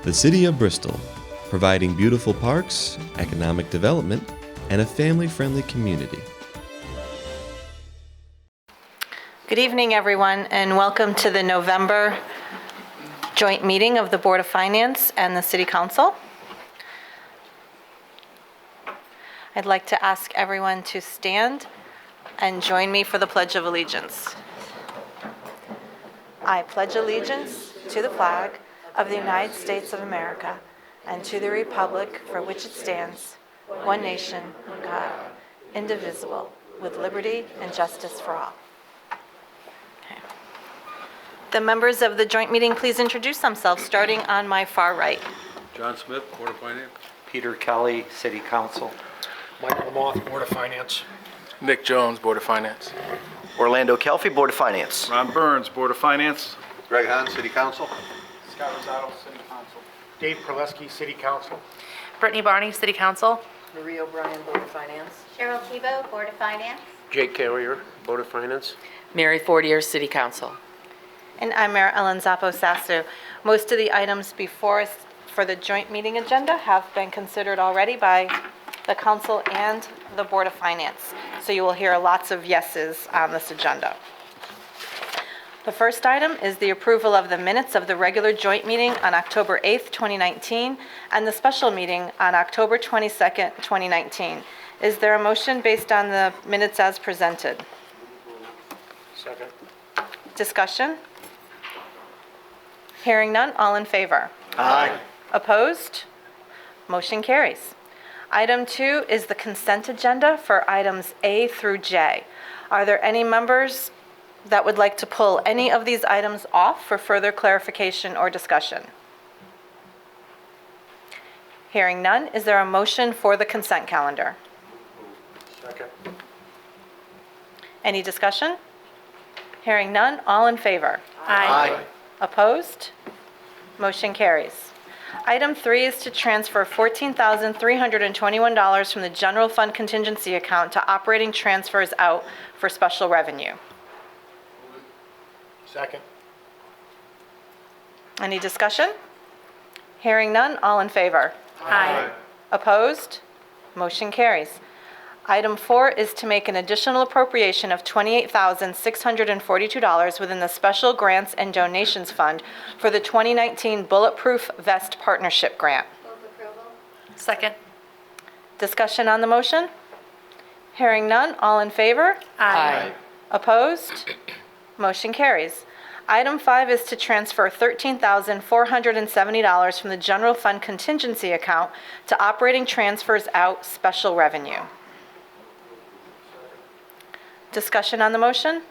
The City of Bristol, providing beautiful parks, economic development, and a family-friendly community. Good evening, everyone, and welcome to the November joint meeting of the Board of Finance and the City Council. I'd like to ask everyone to stand and join me for the Pledge of Allegiance. I pledge allegiance to the flag of the United States of America and to the republic for which it stands, one nation, God, indivisible, with liberty and justice for all. Okay. The members of the joint meeting, please introduce themselves, starting on my far right. John Smith, Board of Finance. Peter Kelly, City Council. Michael Lamoth, Board of Finance. Nick Jones, Board of Finance. Orlando Kelfi, Board of Finance. Ron Burns, Board of Finance. Greg Hahn, City Council. Scott Rosado, City Council. Dave Perleski, City Council. Brittany Barney, City Council. Marie O'Brien, Board of Finance. Cheryl Tebow, Board of Finance. Jake Carrier, Board of Finance. Mary Fortier, City Council. And I'm Mayor Ellen Zappo-Sasso. Most of the items before us for the joint meeting agenda have been considered already by the council and the Board of Finance. So you will hear lots of yeses on this agenda. The first item is the approval of the minutes of the regular joint meeting on October 8th, 2019, and the special meeting on October 22nd, 2019. Is there a motion based on the minutes as presented? Second. Discussion? Hearing none, all in favor? Aye. Opposed? Motion carries. Item 2 is the consent agenda for items A through J. Are there any members that would like to pull any of these items off for further clarification or discussion? Hearing none, is there a motion for the consent calendar? Second. Any discussion? Hearing none, all in favor? Aye. Opposed? Motion carries. Item 3 is to transfer $14,321 from the general fund contingency account to operating transfers out for special revenue. Second. Any discussion? Hearing none, all in favor? Aye. Opposed? Motion carries. Item 4 is to make an additional appropriation of $28,642 within the Special Grants and Donations Fund for the 2019 Bulletproof Vest Partnership Grant. Move approval. Second. Discussion on the motion? Hearing none, all in favor? Aye. Opposed? Motion carries. Item 5 is to transfer $13,470 from the general fund contingency account to operating transfers out special revenue. Discussion on the motion?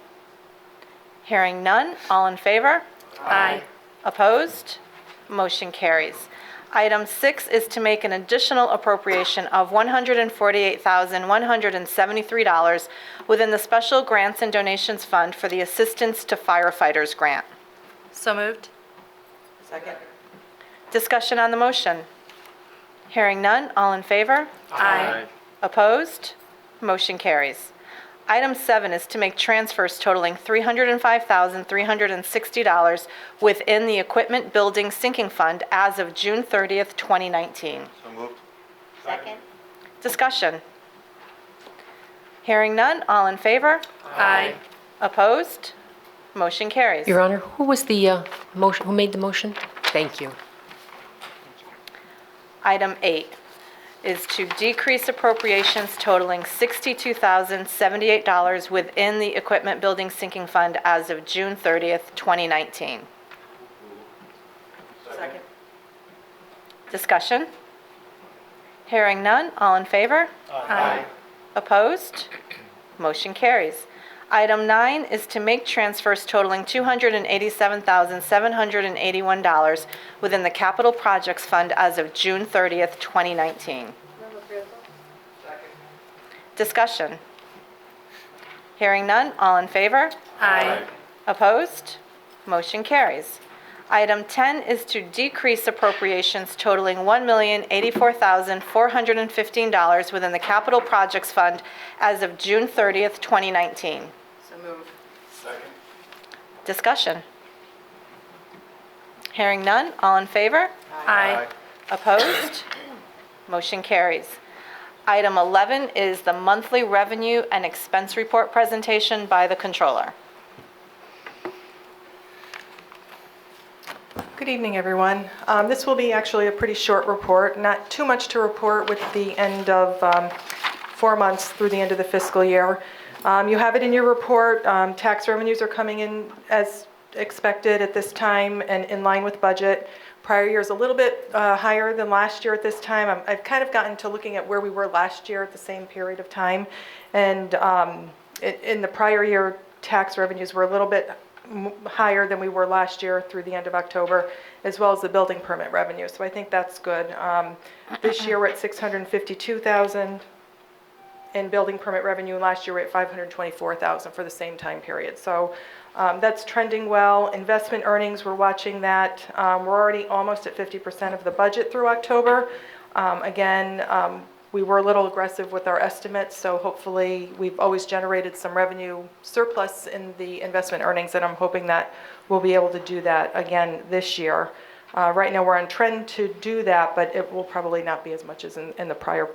Hearing none, all in favor? Aye. Opposed? Motion carries. Item 6 is to make an additional appropriation of $148,173 within the Special Grants and Donations Fund for the Assistance to Firefighters Grant. So moved. Second. Discussion on the motion? Hearing none, all in favor? Aye. Opposed? Motion carries. Item 7 is to make transfers totaling $305,360 within the Equipment Building Sinking Fund as of June 30th, 2019. So moved. Second. Discussion. Hearing none, all in favor? Aye. Opposed? Motion carries. Your Honor, who was the motion? Who made the motion? Thank you. Item 8 is to decrease appropriations totaling $62,078 within the Equipment Building Sinking Fund as of June 30th, 2019. Second. Discussion? Hearing none, all in favor? Aye. Opposed? Motion carries. Item 9 is to make transfers totaling $287,781 within the Capital Projects Fund as of June 30th, 2019. Move approval. Discussion. Hearing none, all in favor? Aye. Opposed? Motion carries. Item 10 is to decrease appropriations totaling $1,084,415 within the Capital Projects Fund as of June 30th, 2019. So moved. Second. Discussion. Hearing none, all in favor? Aye. Opposed? Motion carries. Item 11 is the monthly revenue and expense report presentation by the controller. Good evening, everyone. This will be actually a pretty short report, not too much to report with the end of 4 months through the end of the fiscal year. You have it in your report. Tax revenues are coming in as expected at this time and in line with budget. Prior year is a little bit higher than last year at this time. I've kind of gotten to looking at where we were last year at the same period of time. And in the prior year, tax revenues were a little bit higher than we were last year through the end of October, as well as the building permit revenue. So I think that's good. This year we're at $652,000 in building permit revenue. Last year we're at $524,000 for the same time period. So that's trending well. Investment earnings, we're watching that. We're already almost at 50% of the budget through October. We were a little aggressive with our estimates, so hopefully we've always generated some revenue surplus in the investment earnings, and I'm hoping that we'll be able to do that again this year. Right now we're on trend to do that, but it will probably not be as much as in the prior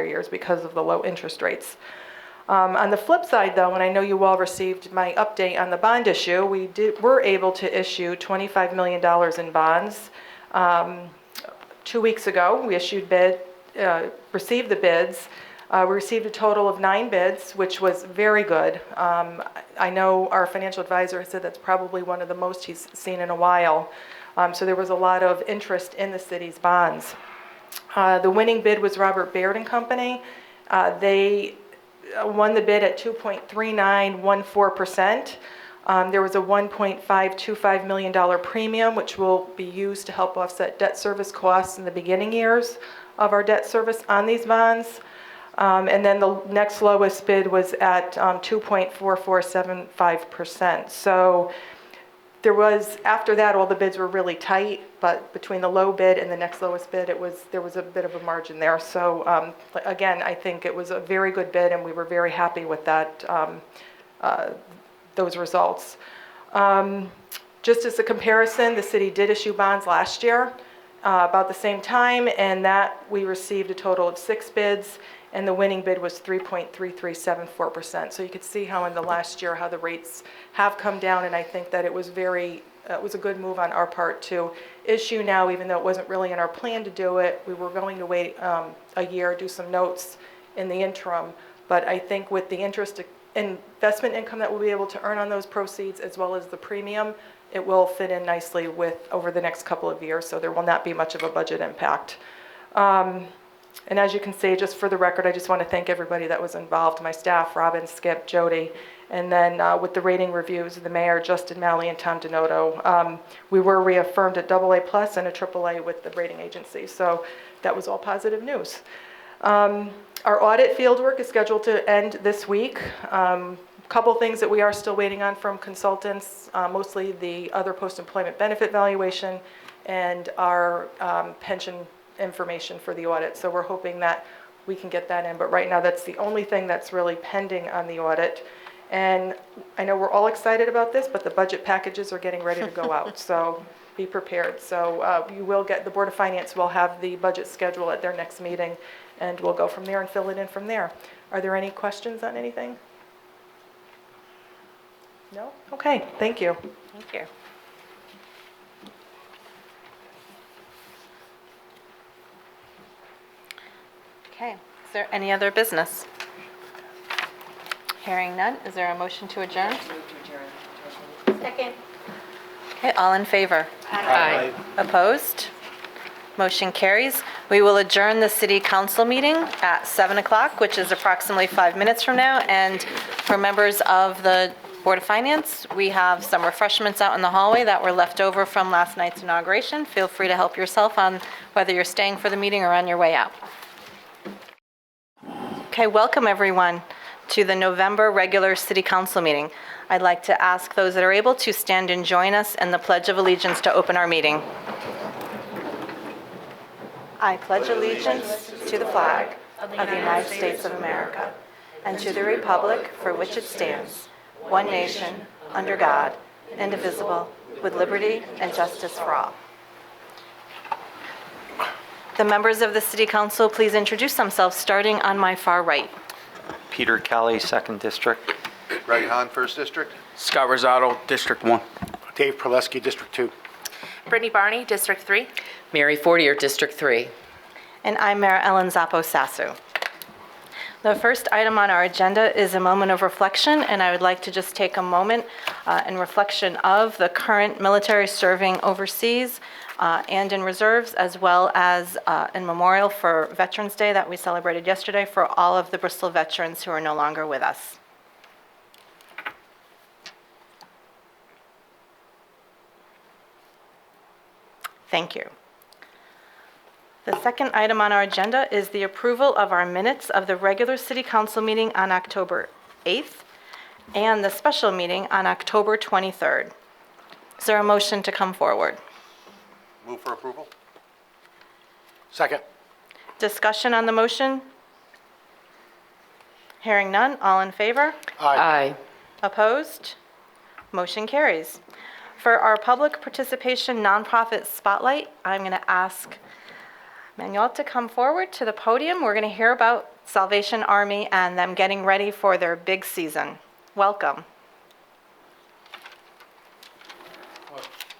years because of the low interest rates. On the flip side, though, and I know you all received my update on the bond issue, were able to issue $25 million in bonds. 2 weeks ago, we received the bids. We received a total of 9 bids, which was very good. I know our financial advisor said that's probably one of the most he's seen in a while. So there was a lot of interest in the city's bonds. The winning bid was Robert Baird and Company. They won the bid at 2.3914%. There was a $1.525 million premium, which will be used to help offset debt service costs in the beginning years of our debt service on these bonds. And then the next lowest bid was at 2.4475%. So after that, all the bids were really tight, but between the low bid and the next lowest bid, there was a bit of a margin there. So again, I think it was a very good bid, and we were very happy with that, those results. Just as a comparison, the city did issue bonds last year about the same time, and that we received a total of 6 bids, and the winning bid was 3.3374%. So you could see how in the last year how the rates have come down, and I think that it was a good move on our part to issue now, even though it wasn't really in our plan to do it. We were going to wait a year, do some notes in the interim, but I think with the investment income that we'll be able to earn on those proceeds, as well as the premium, it will fit in nicely over the next couple of years, so there will not be much of a budget impact. And as you can see, just for the record, I just want to thank everybody that was involved, my staff, Robin, Skip, Jody, and then with the rating reviews, the mayor, Justin Malley, and Tom Denoto. We were reaffirmed at AA+ and a AAA with the rating agency, so that was all positive news. Our audit fieldwork is scheduled to end this week. Couple things that we are still waiting on from consultants, mostly the other post-employment benefit valuation and our pension information for the audit. So we're hoping that we can get that in, but right now that's the only thing that's really pending on the audit. And I know we're all excited about this, but the budget packages are getting ready to go out, so be prepared. So the Board of Finance will have the budget schedule at their next meeting, and we'll go from there and fill it in from there. Are there any questions on anything? No? Okay, thank you. Thank you. Okay, is there any other business? Hearing none, is there a motion to adjourn? Second. Okay, all in favor? Aye. Opposed? Motion carries. We will adjourn the city council meeting at 7 o'clock, which is approximately 5 minutes from now. And for members of the Board of Finance, we have some refreshments out in the hallway that were left over from last night's inauguration. Feel free to help yourself on whether you're staying for the meeting or on your way out. Okay, welcome everyone to the November regular city council meeting. I'd like to ask those that are able to stand and join us in the Pledge of Allegiance to open our meeting. I pledge allegiance to the flag of the United States of America and to the republic for which it stands, one nation, under God, indivisible, with liberty and justice for all. The members of the City Council, please introduce themselves, starting on my far right. Peter Kelly, 2nd District. Greg Hahn, First District. Scott Rosado, District 1. Dave Perleski, District 2. Brittany Barney, District 3. Mary Fortier, District 3. And I'm Mayor Ellen Zappo Sasu. The first item on our agenda is a moment of reflection, and I would like to just take a moment in reflection of the current military serving overseas and in reserves, as well as in memorial for Veterans Day that we celebrated yesterday for all of the Bristol veterans who are no longer with us. Thank you. The second item on our agenda is the approval of our minutes of the regular City Council meeting on October 8th and the special meeting on October 23rd. Is there a motion to come forward? Move for approval. Second. Discussion on the motion? Hearing none, all in favor? Aye. Opposed? Motion carries. For our public participation nonprofit spotlight, I'm going to ask Manuel to come forward to the podium. We're going to hear about Salvation Army and them getting ready for their big season. Welcome.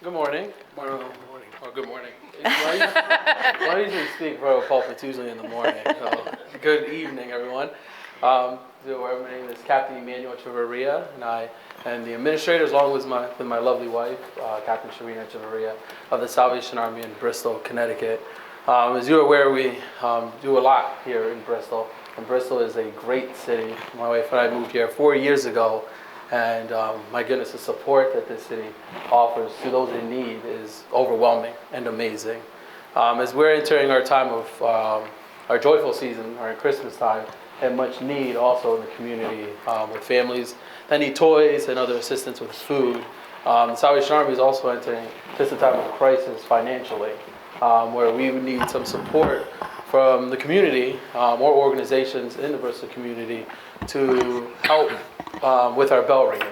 Good morning. Good morning. Well, I usually speak for pulpits usually in the morning. So good evening, everyone. My name is Captain Emmanuel Chavarria, and I am the administrator, along with my lovely wife, Captain Sharina Chavarria, of the Salvation Army in Bristol, Connecticut. As you're aware, we do a lot here in Bristol, and Bristol is a great city. My wife and I moved here 4 years ago, and my goodness, the support that this city offers to those in need is overwhelming and amazing. As we're entering our time of our joyful season, our Christmas time, and much need also in the community with families that need toys and other assistance with food. The Salvation Army is also entering just a time of crisis financially, where we would need some support from the community, more organizations in the Bristol community to help with our bell ringing.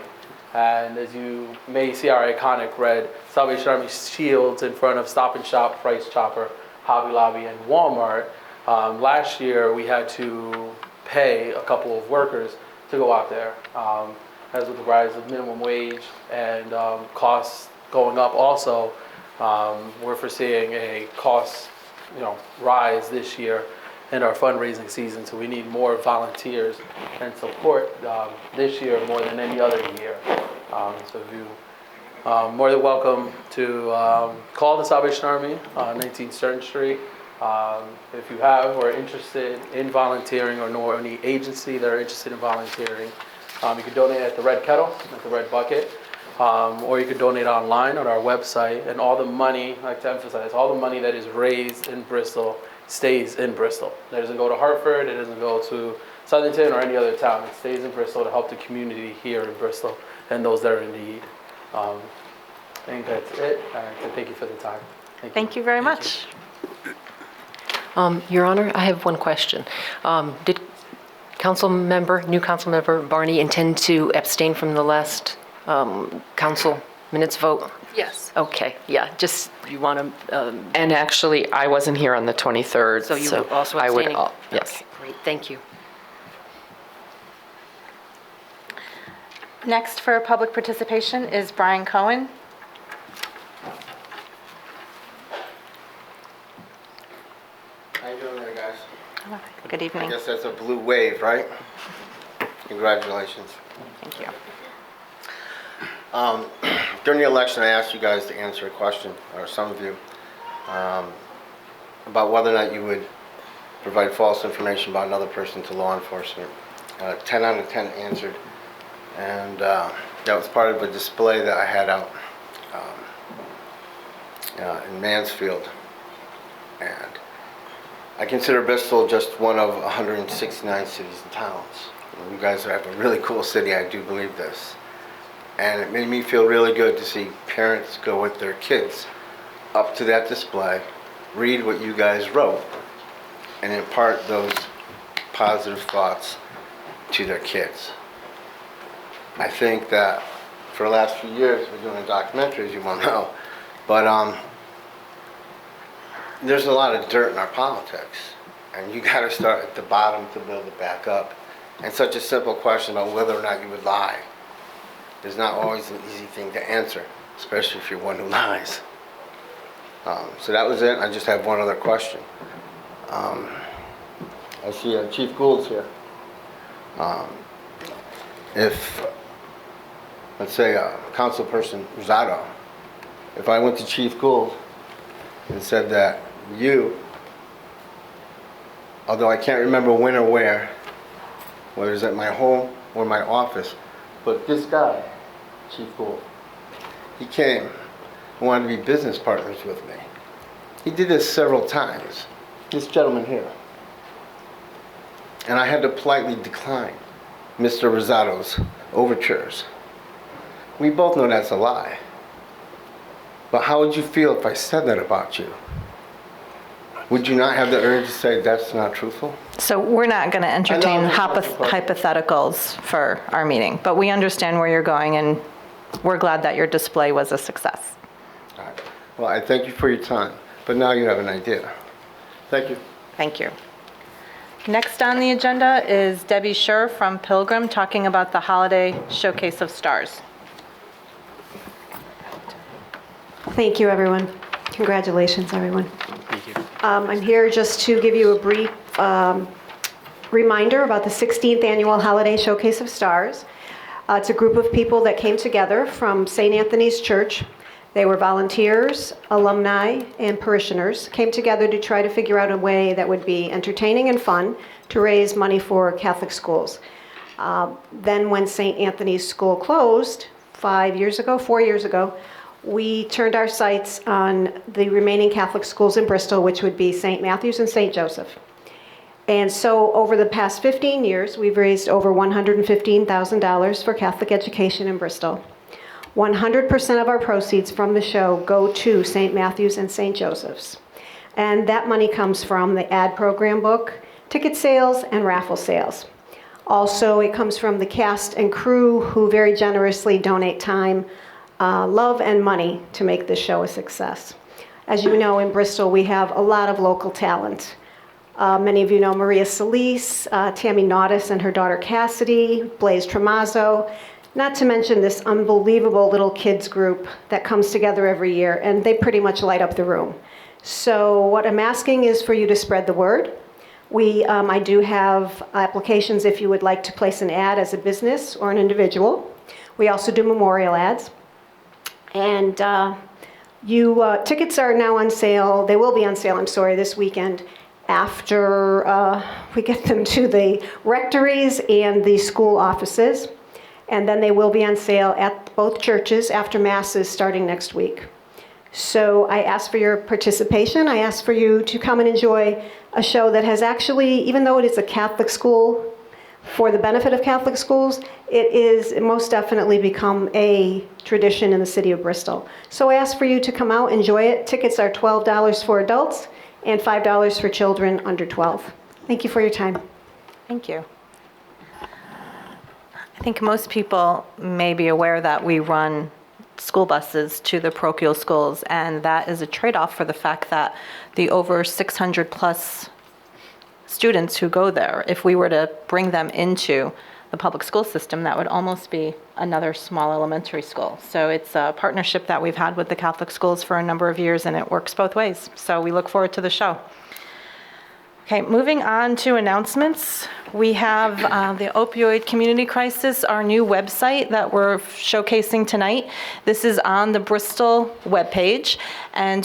And as you may see our iconic red Salvation Army shields in front of Stop and Shop, Price Chopper, Hobby Lobby, and Walmart. Last year we had to pay a couple of workers to go out there. As with the rise of minimum wage and costs going up also, we're foreseeing a cost rise this year in our fundraising season, so we need more volunteers and support this year more than any other year. So if you more than welcome to call the Salvation Army on 19 Stern Street. If you have or are interested in volunteering or know any agency that are interested in volunteering, you can donate at the Red Kettle, at the Red Bucket, or you can donate online on our website. And all the money, I like to emphasize, all the money that is raised in Bristol stays in Bristol. It doesn't go to Hartford, it doesn't go to Southington or any other town. It stays in Bristol to help the community here in Bristol and those that are in need. I think that's it. Thank you for the time. Thank you very much. Your Honor, I have one question. Did new council member Barney intend to abstain from the last council minutes vote? Yes. Okay, yeah, just you want to, And actually, I wasn't here on the 23rd, so you were also I would, abstaining? yes. Okay, great, thank you. Next for public participation is Brian Cohen. How you doing there, guys? Good evening. I guess that's a blue wave, right? Congratulations. Thank you. During the election, I asked you guys to answer a question, or some of you, about whether or not you would provide false information about another person to law enforcement. 10 out of 10 answered, and that was part of a display that I had out in Mansfield. And I consider Bristol just one of 169 cities and towns. You guys have a really cool city, I do believe this. And it made me feel really good to see parents go with their kids up to that display, read what you guys wrote, and impart those positive thoughts to their kids. I think that for the last few years, we're doing a documentary, as you well know, but there's a lot of dirt in our politics, and you got to start at the bottom to build it back up. And such a simple question about whether or not you would lie is not always an easy thing to answer, especially if you're one who lies. So that was it. I just have one other question. I see Chief Gould's here. If, let's say, Councilperson Rosado, if I went to Chief Gould and said that you, although I can't remember when or where, whether it's at my home or my office, but this guy, Chief Gould, he came and wanted to be business partners with me. He did this several times, this gentleman here. And I had to politely decline Mr. Rosado's overtures. We both know that's a lie. But how would you feel if I said that about you? Would you not have the urge to say that's not truthful? So we're not going to entertain hypotheticals for our meeting, but we understand where you're going, and we're glad that your display was a success. All right. Well, I thank you for your time, but now you have an idea. Thank you. Thank you. Next on the agenda is Debbie Scher from Pilgrim talking about the Holiday Showcase of Stars. Thank you, everyone. Congratulations, everyone. Thank you. I'm here just to give you a brief reminder about the 16th Annual Holiday Showcase of Stars. It's a group of people that came together from St. Anthony's Church. They were volunteers, alumni, and parishioners, came together to try to figure out a way that would be entertaining and fun to raise money for Catholic schools. Then when St. Anthony's School closed 4 years ago, we turned our sights on the remaining Catholic schools in Bristol, which would be St. Matthew's and St. Joseph. And so over the past 15 years, we've raised over $115,000 for Catholic education in Bristol. 100% of our proceeds from the show go to St. Matthew's and St. Joseph's. And that money comes from the ad program book, ticket sales, and raffle sales. Also, it comes from the cast and crew who very generously donate time, love, and money to make this show a success. As you know, in Bristol, we have a lot of local talent. Many of you know Maria Solis, Tammy Naudis and her daughter Cassidy, Blaze Tremazzo, not to mention this unbelievable little kids group that comes together every year, and they pretty much light up the room. So what I'm asking is for you to spread the word. I do have applications if you would like to place an ad as a business or an individual. We also do memorial ads. And tickets are now on sale. They will be on sale, this weekend after we get them to the rectories and the school offices. And then they will be on sale at both churches after masses starting next week. So I ask for your participation. I ask for you to come and enjoy a show that has actually, even though it is a Catholic school, for the benefit of Catholic schools, it is most definitely become a tradition in the city of Bristol. So I ask for you to come out, enjoy it. Tickets are $12 for adults and $5 for children under 12. Thank you for your time. Thank you. I think most people may be aware that we run school buses to the parochial schools, and that is a trade-off for the fact that the over 600 plus students who go there, if we were to bring them into the public school system, that would almost be another small elementary school. So it's a partnership that we've had with the Catholic schools for a number of years, and it works both ways. So we look forward to the show. Okay, moving on to announcements. We have the opioid community crisis, our new website that we're showcasing tonight. This is on the Bristol webpage, and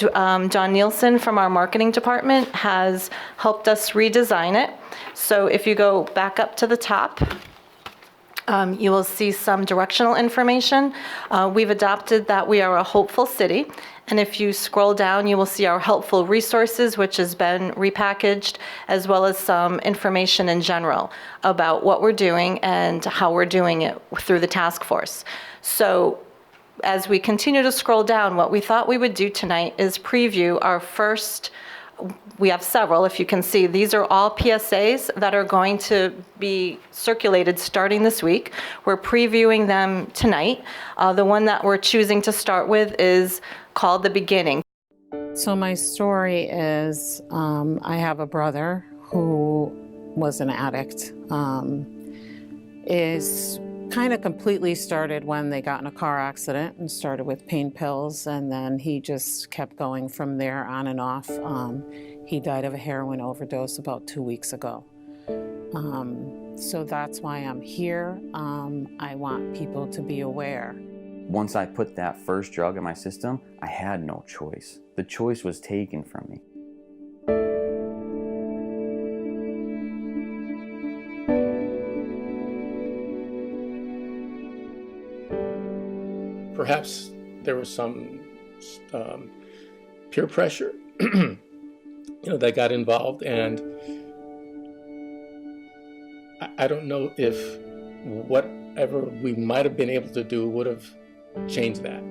John Nielsen from our marketing department has helped us redesign it. So if you go back up to the top, you will see some directional information. We've adopted that we are a hopeful city. And if you scroll down, you will see our helpful resources, which has been repackaged, as well as some information in general about what we're doing and how we're doing it through the task force. So as we continue to scroll down, what we thought we would do tonight is preview our first. We have several, if you can see. These are all PSAs that are going to be circulated starting this week. We're previewing them tonight. The one that we're choosing to start with is called The Beginning. So my story is I have a brother who was an addict. Is kind of completely started when they got in a car accident and started with pain pills, and then he just kept going from there on and off. He died of a heroin overdose about 2 weeks ago. So that's why I'm here. I want people to be aware. Once I put that first drug in my system, I had no choice. The choice was taken from me. Perhaps there was some peer pressure, that got involved, and I don't know if whatever we might have been able to do would have changed that,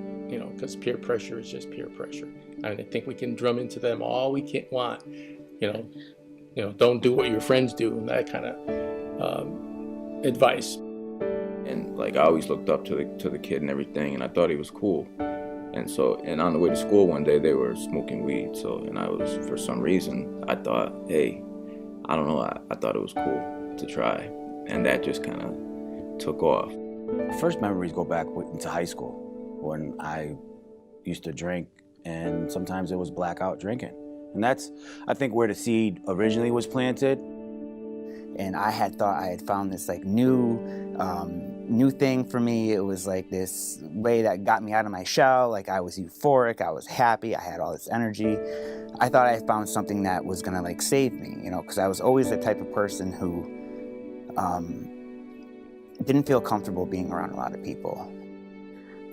because peer pressure is just peer pressure. I think we can drum into them all we can want, don't do what your friends do, and that kind of advice. And I always looked up to the kid and everything, and I thought he was cool. And on the way to school one day, they were smoking weed. And I was, for some reason, I thought, hey, I don't know, I thought it was cool to try. And that just kind of took off. First memories go back into high school when I used to drink, and sometimes it was blackout drinking. And that's, I think, where the seed originally was planted. And I had thought I had found this new thing for me. It was like this way that got me out of my shell. I was euphoric, I was happy, I had all this energy. I thought I had found something that was gonna save me, because I was always the type of person who didn't feel comfortable being around a lot of people.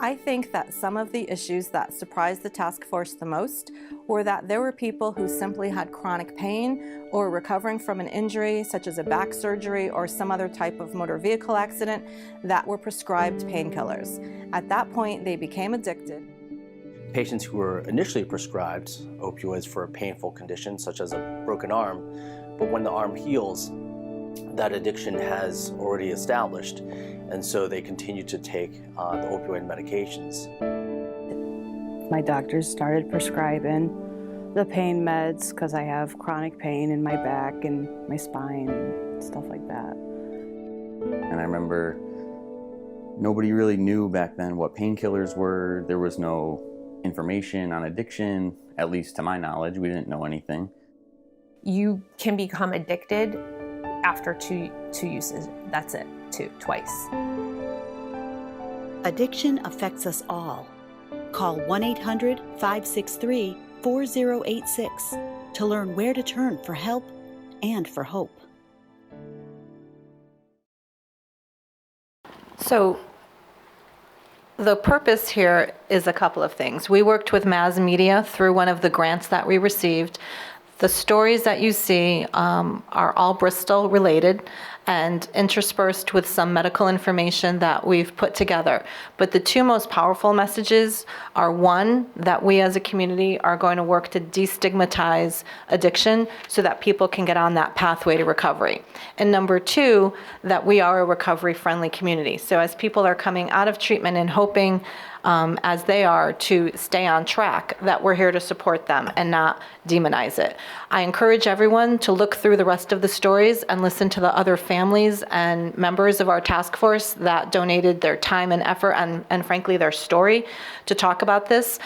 I think that some of the issues that surprised the task force the most were that there were people who simply had chronic pain or recovering from an injury such as a back surgery or some other type of motor vehicle accident that were prescribed painkillers. At that point, they became addicted. Patients who were initially prescribed opioids for a painful condition such as a broken arm, but when the arm heals, that addiction has already established, and so they continue to take the opioid medications. My doctors started prescribing the pain meds because I have chronic pain in my back and my spine and stuff like that. And I remember nobody really knew back then what painkillers were. There was no information on addiction, at least to my knowledge. We didn't know anything. You can become addicted after two uses. That's it, twice. Addiction affects us all. Call 1-800-563-4086 to learn where to turn for help and for hope. So the purpose here is a couple of things. We worked with Mass Media through one of the grants that we received. The stories that you see are all Bristol related and interspersed with some medical information that we've put together. But the two most powerful messages are, one, that we as a community are going to work to destigmatize addiction so that people can get on that pathway to recovery. And number two, that we are a recovery-friendly community. So as people are coming out of treatment and hoping, as they are, to stay on track, that we're here to support them and not demonize it. I encourage everyone to look through the rest of the stories and listen to the other families and members of our task force that donated their time and effort and frankly their story to talk about this.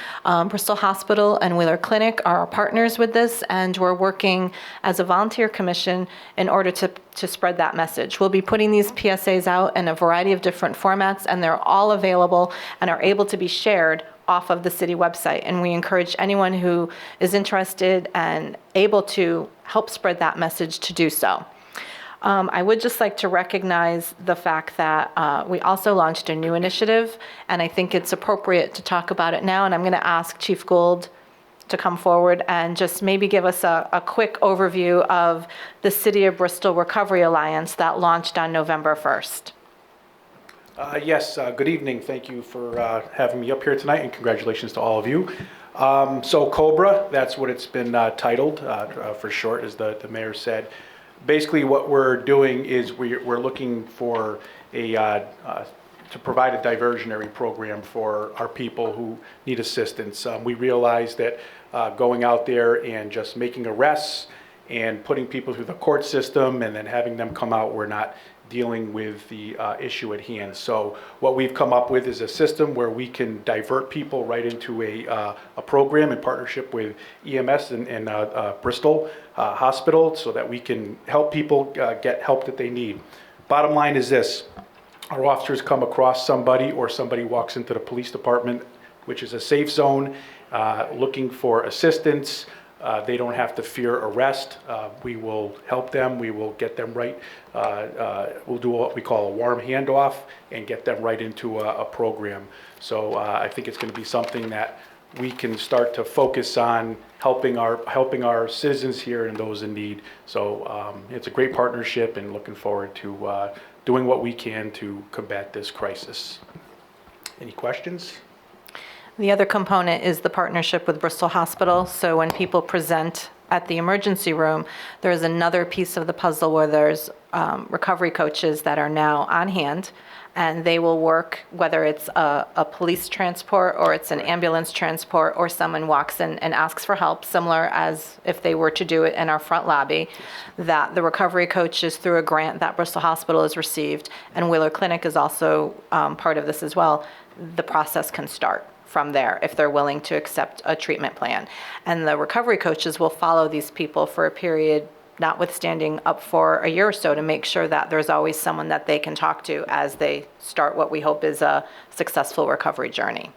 Bristol Hospital and Wheeler Clinic are our partners with this, and we're working as a volunteer commission in order to spread that message. We'll be putting these PSAs out in a variety of different formats, and they're all available and are able to be shared off of the city website. And we encourage anyone who is interested and able to help spread that message to do so. I would just like to recognize the fact that we also launched a new initiative, and I think it's appropriate to talk about it now. And I'm going to ask Chief Gould to come forward and just maybe give us a quick overview of the City of Bristol Recovery Alliance that launched on November 1st. Yes, good evening. Thank you for having me up here tonight, and congratulations to all of you. So COBRA, that's what it's been titled for short, as the mayor said. Basically what we're doing is we're looking for a to provide a diversionary program for our people who need assistance. We realize that going out there and just making arrests and putting people through the court system and then having them come out, we're not dealing with the issue at hand. So what we've come up with is a system where we can divert people right into a program in partnership with EMS and Bristol Hospital, so that we can help people get help that they need. Bottom line is this: our officers come across somebody, or somebody walks into the police department, which is a safe zone, looking for assistance. They don't have to fear arrest. We will help them. We will get them right. We'll do what we call a warm handoff and get them right into a program. So I think it's going to be something that we can start to focus on helping our citizens here and those in need. So it's a great partnership, and looking forward to doing what we can to combat this crisis. Any questions? The other component is the partnership with Bristol Hospital. So when people present at the emergency room, there's another piece of the puzzle where there's recovery coaches that are now on hand, and they will work, whether it's a police transport or it's an ambulance transport, or someone walks in and asks for help, similar as if they were to do it in our front lobby, that the recovery coach is through a grant that Bristol Hospital has received, and Wheeler Clinic is also part of this as well. The process can start from there if they're willing to accept a treatment plan. And the recovery coaches will follow these people for a period, notwithstanding up for a year or so, to make sure that there's always someone that they can talk to as they start what we hope is a successful recovery journey.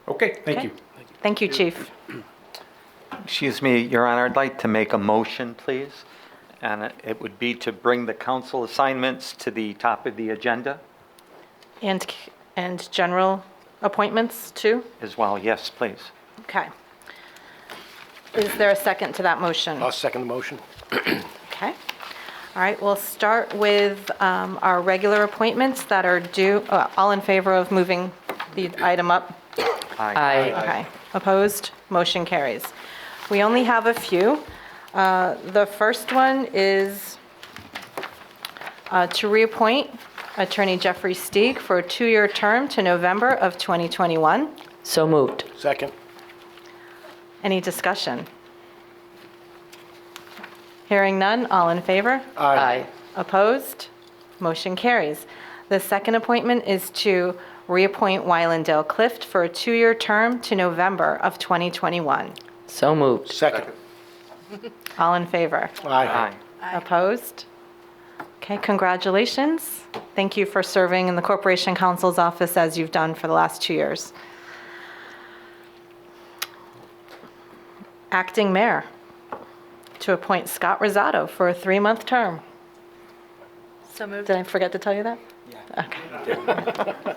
Okay, thank you. Thank you, Chief. Excuse me, Your Honor, I'd like to make a motion, please. And it would be to bring the council assignments to the top of the agenda. And general appointments too? As well, yes, please. Okay. Is there a second to that motion? I'll second the motion. Okay. All right, we'll start with our regular appointments that are due. All in favor of moving the item up? Aye. Okay. Opposed? Motion carries. We only have a few. The first one is to reappoint Attorney Jeffrey Steig for a 2-year term to November of 2021. So moved. Second. Any discussion? Hearing none, all in favor? Aye. Opposed? Motion carries. The second appointment is to reappoint Wylendale Clift for a 2-year term to November of 2021. So moved. Second. All in favor? Aye. Opposed? Okay, congratulations. Thank you for serving in the Corporation Counsel's office as you've done for the last 2 years. Acting Mayor, to appoint Scott Rosato for a 3-month term. So moved. Did I forget to tell you that? Yeah. Okay.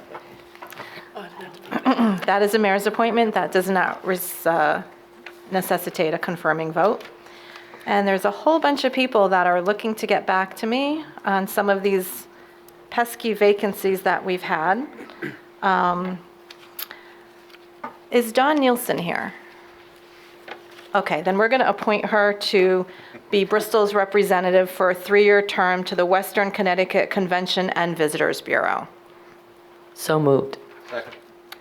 That is a mayor's appointment. That does not necessitate a confirming vote. And there's a whole bunch of people that are looking to get back to me on some of these pesky vacancies that we've had. Is Dawn Nielsen here? Okay, then we're going to appoint her to be Bristol's representative for a 3-year term to the Western Connecticut Convention and Visitors Bureau. So moved. Second.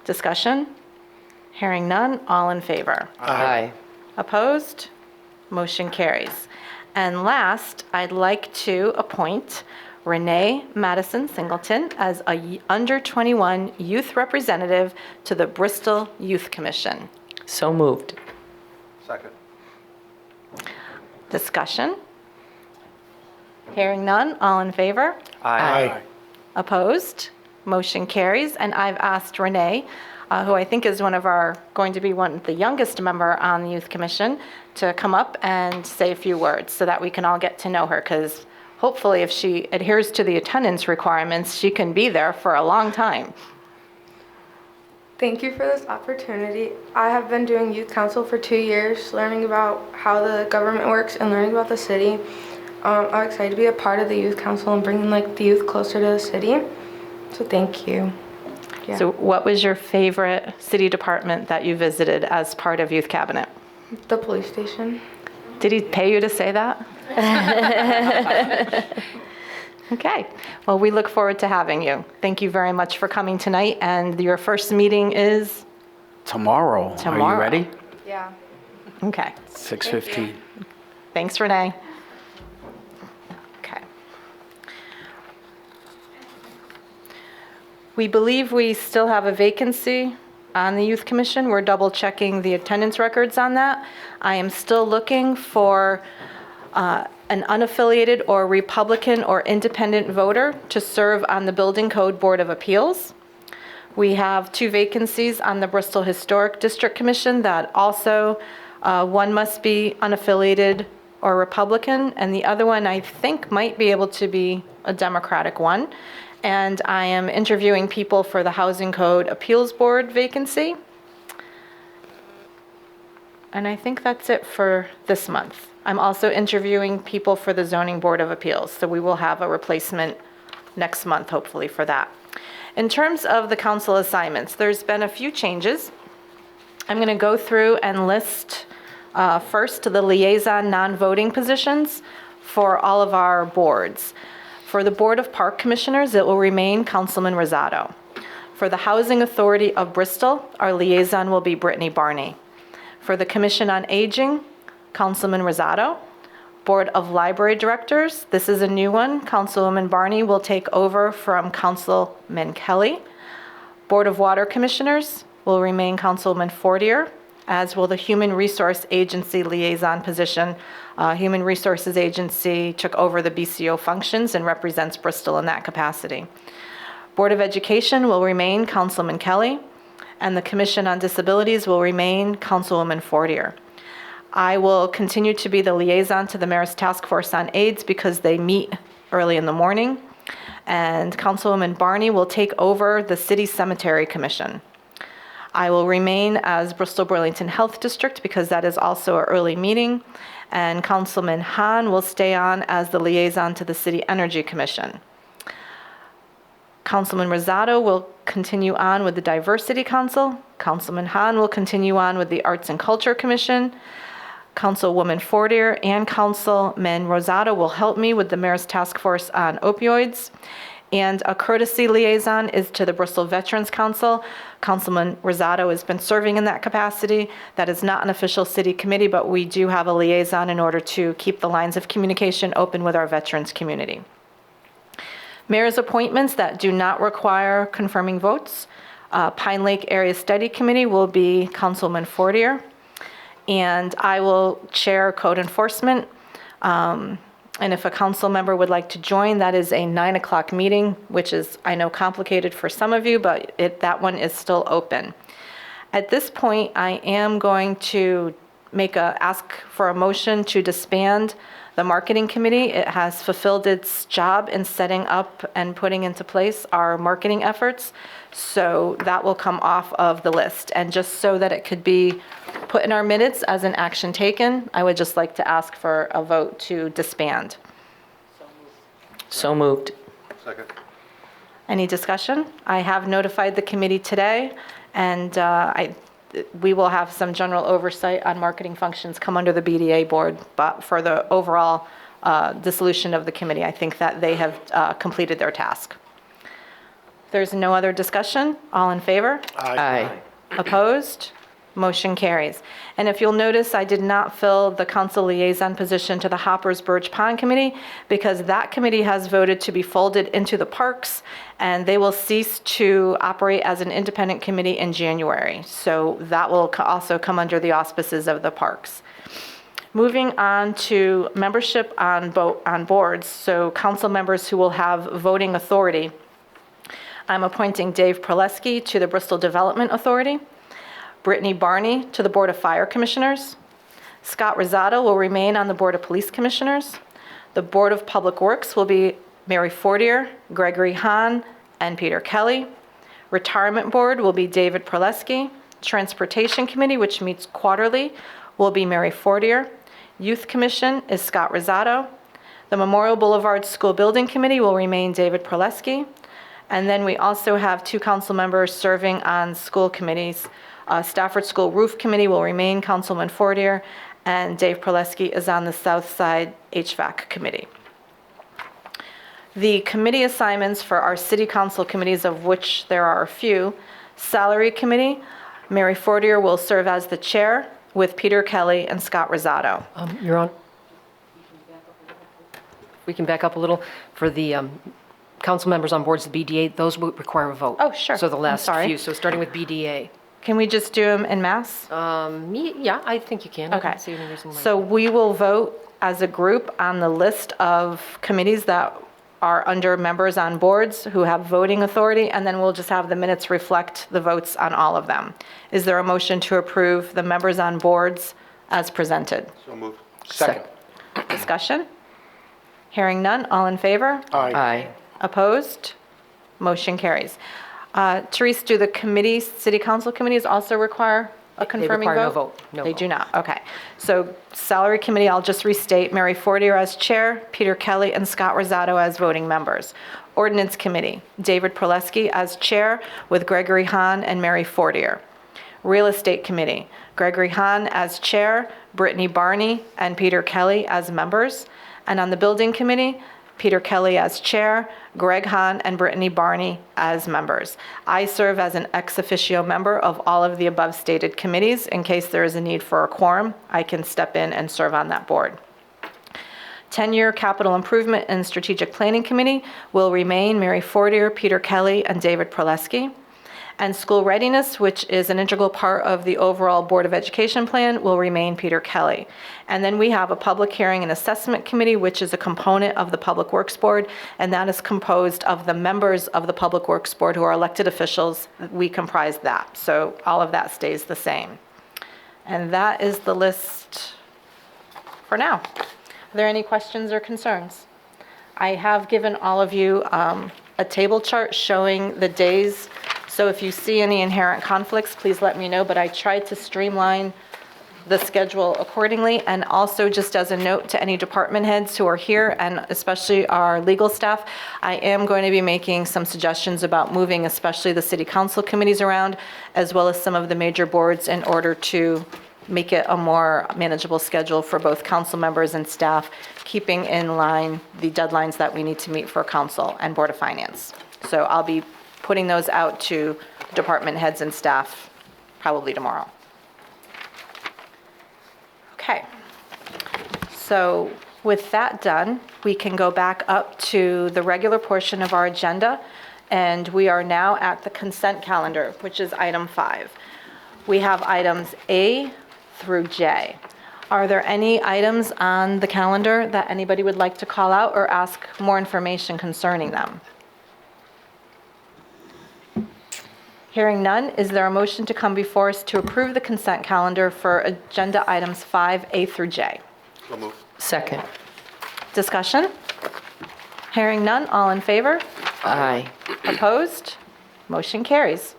Discussion? Hearing none, all in favor? Aye. Opposed? Motion carries. And last, I'd like to appoint Renee Madison Singleton as a under 21 youth representative to the Bristol Youth Commission. So moved. Second. Discussion? Hearing none, all in favor? Aye. Opposed? Motion carries. And I've asked Renee, who I think is going to be the youngest member on the Youth Commission, to come up and say a few words so that we can all get to know her, because hopefully if she adheres to the attendance requirements, she can be there for a long time. Thank you for this opportunity. I have been doing youth council for 2 years, learning about how the government works and learning about the city. I'm excited to be a part of the youth council and bringing the youth closer to the city. So thank you. Yeah. So what was your favorite city department that you visited as part of Youth Cabinet? The police station. Did he pay you to say that? Okay, well, we look forward to having you. Thank you very much for coming tonight, and your first meeting is? Tomorrow. Are Tomorrow. you ready? Yeah. Okay. 6:15. Thanks, Renee. Okay. We believe we still have a vacancy on the Youth Commission. We're double checking the attendance records on that. I am still looking for an unaffiliated or Republican or independent voter to serve on the Building Code Board of Appeals. We have 2 vacancies on the Bristol Historic District Commission that also, one must be unaffiliated or Republican, and the other one I think might be able to be a Democratic one. And I am interviewing people for the Housing Code Appeals Board vacancy. And I think that's it for this month. I'm also interviewing people for the Zoning Board of Appeals, so we will have a replacement next month, hopefully, for that. In terms of the council assignments, there's been a few changes. I'm going to go through and list first the liaison non-voting positions for all of our boards. For the Board of Park Commissioners, it will remain Councilman Rosado. For the Housing Authority of Bristol, our liaison will be Brittany Barney. For the Commission on Aging, Councilman Rosado. Board of Library Directors, this is a new one. Councilwoman Barney will take over from Councilman Kelly. Board of Water Commissioners will remain Councilwoman Fortier, as will the Human Resource Agency liaison position. Human Resources Agency took over the BCO functions and represents Bristol in that capacity. Board of Education will remain Councilman Kelly, and the Commission on Disabilities will remain Councilwoman Fortier. I will continue to be the liaison to the Mayor's Task Force on AIDS because they meet early in the morning. And Councilwoman Barney will take over the City Cemetery Commission. I will remain as Bristol-Burlington Health District because that is also an early meeting. And Councilman Hahn will stay on as the liaison to the City Energy Commission. Councilman Rosado will continue on with the Diversity Council. Councilman Hahn will continue on with the Arts and Culture Commission. Councilwoman Fortier and Councilman Rosado will help me with the Mayor's Task Force on Opioids. And a courtesy liaison is to the Bristol Veterans Council. Councilman Rosado has been serving in that capacity. That is not an official city committee, but we do have a liaison in order to keep the lines of communication open with our veterans community. Mayor's appointments that do not require confirming votes. Pine Lake Area Study Committee will be Councilman Fortier. And I will chair code enforcement. And if a council member would like to join, that is a 9 o'clock meeting, which is, I know, complicated for some of you, but that one is still open. At this point, I am going to ask for a motion to disband the marketing committee. It has fulfilled its job in setting up and putting into place our marketing efforts. So that will come off of the list. And just so that it could be put in our minutes as an action taken, I would just like to ask for a vote to disband. So moved. Second. Any discussion? I have notified the committee today, and we will have some general oversight on marketing functions come under the BDA board, but for the overall dissolution of the committee, I think that they have completed their task. If there's no other discussion, all in favor? Aye. Opposed? Motion carries. And if you'll notice, I did not fill the council liaison position to the Hoppers Birch Pond Committee because that committee has voted to be folded into the parks, and they will cease to operate as an independent committee in January. So that will also come under the auspices of the parks. Moving on to membership on boards, so council members who will have voting authority. I'm appointing Dave Proleski to the Bristol Development Authority. Brittany Barney to the Board of Fire Commissioners. Scott Rosado will remain on the Board of Police Commissioners. The Board of Public Works will be Mary Fortier, Gregory Hahn, and Peter Kelly. Retirement Board will be David Proleski. Transportation Committee, which meets quarterly, will be Mary Fortier. Youth Commission is Scott Rosado. The Memorial Boulevard School Building Committee will remain David Proleski. And then we also have 2 council members serving on school committees. Stafford School Roof Committee will remain Councilman Fortier, and Dave Proleski is on the South Side HVAC Committee. The committee assignments for our city council committees, of which there are a few. Salary Committee, Mary Fortier will serve as the chair with Peter Kelly and Scott Rosado. Your Honor, we can back up a little. For the council members on boards of the BDA, those would require a vote. Oh, sure. So the last sorry. few, so starting with BDA. Can we just do them en masse? Yeah, I think you can. I Okay. don't see any reason why. So we will vote as a group on the list of committees that are under members on boards who have voting authority, and then we'll just have the minutes reflect the votes on all of them. Is there a motion to approve the members on boards as presented? So moved. Second. Discussion? Hearing none, all in favor? Aye. Opposed? Motion carries. Therese, do the city council committees also require a confirming vote? require no vote. No They vote. do not, okay. So Salary Committee, I'll just restate, Mary Fortier as chair, Peter Kelly and Scott Rosado as voting members. Ordinance Committee, David Proleski as chair with Gregory Hahn and Mary Fortier. Real Estate Committee, Gregory Hahn as chair, Brittany Barney and Peter Kelly as members. And on the Building Committee, Peter Kelly as chair, Greg Hahn and Brittany Barney as members. I serve as an ex officio member of all of the above stated committees. In case there is a need for a quorum, I can step in and serve on that board. 10-year Capital Improvement and Strategic Planning Committee will remain Mary Fortier, Peter Kelly, and David Proleski. And School Readiness, which is an integral part of the overall Board of Education plan, will remain Peter Kelly. And then we have a Public Hearing and Assessment Committee, which is a component of the Public Works Board, and that is composed of the members of the Public Works Board who are elected officials. We comprise that. So all of that stays the same. And that is the list for now. Are there any questions or concerns? I have given all of you a table chart showing the days. So if you see any inherent conflicts, please let me know, but I tried to streamline the schedule accordingly. And also, just as a note to any department heads who are here, and especially our legal staff, I am going to be making some suggestions about moving especially the city council committees around, as well as some of the major boards, in order to make it a more manageable schedule for both council members and staff, keeping in line the deadlines that we need to meet for council and Board of Finance. So I'll be putting those out to department heads and staff probably tomorrow. Okay. So with that done, we can go back up to the regular portion of our agenda, and we are now at the consent calendar, which is item 5. We have items A through J. Are there any items on the calendar that anybody would like to call out or ask more information concerning them? Hearing none, is there a motion to come before us to approve the consent calendar for agenda items 5A through J? So moved. Second. Discussion? Hearing none, all in favor? Aye. Opposed? Motion carries.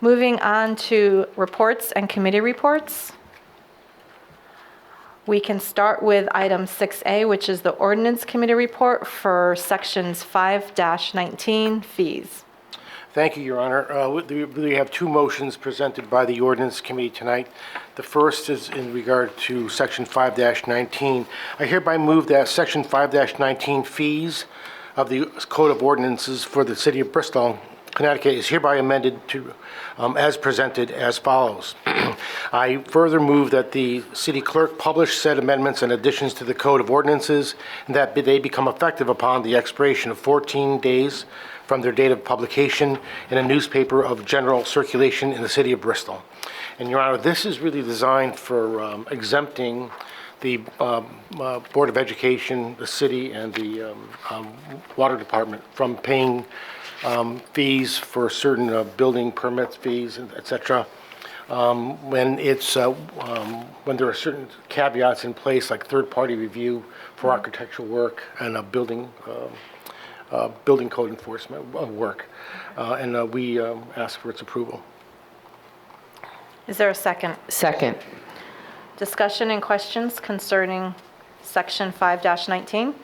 Moving on to reports and committee reports. We can start with item 6A, which is the Ordinance Committee report for sections 5-19 fees. Thank you, Your Honor. We have two motions presented by the Ordinance Committee tonight. The first is in regard to Section 5-19. I hereby move that Section 5-19 fees of the Code of Ordinances for the City of Bristol, Connecticut, is hereby amended to, as presented, as follows. I further move that the city clerk publish said amendments and additions to the Code of Ordinances, and that they become effective upon the expiration of 14 days from their date of publication in a newspaper of general circulation in the City of Bristol. And Your Honor, this is really designed for exempting the Board of Education, the city, and the Water Department from paying fees for certain building permits, fees, et cetera, when there are certain caveats in place, like third-party review for architectural work and building code enforcement work, and we ask for its approval. Is there a second? Second. Discussion and questions concerning Section 5-19?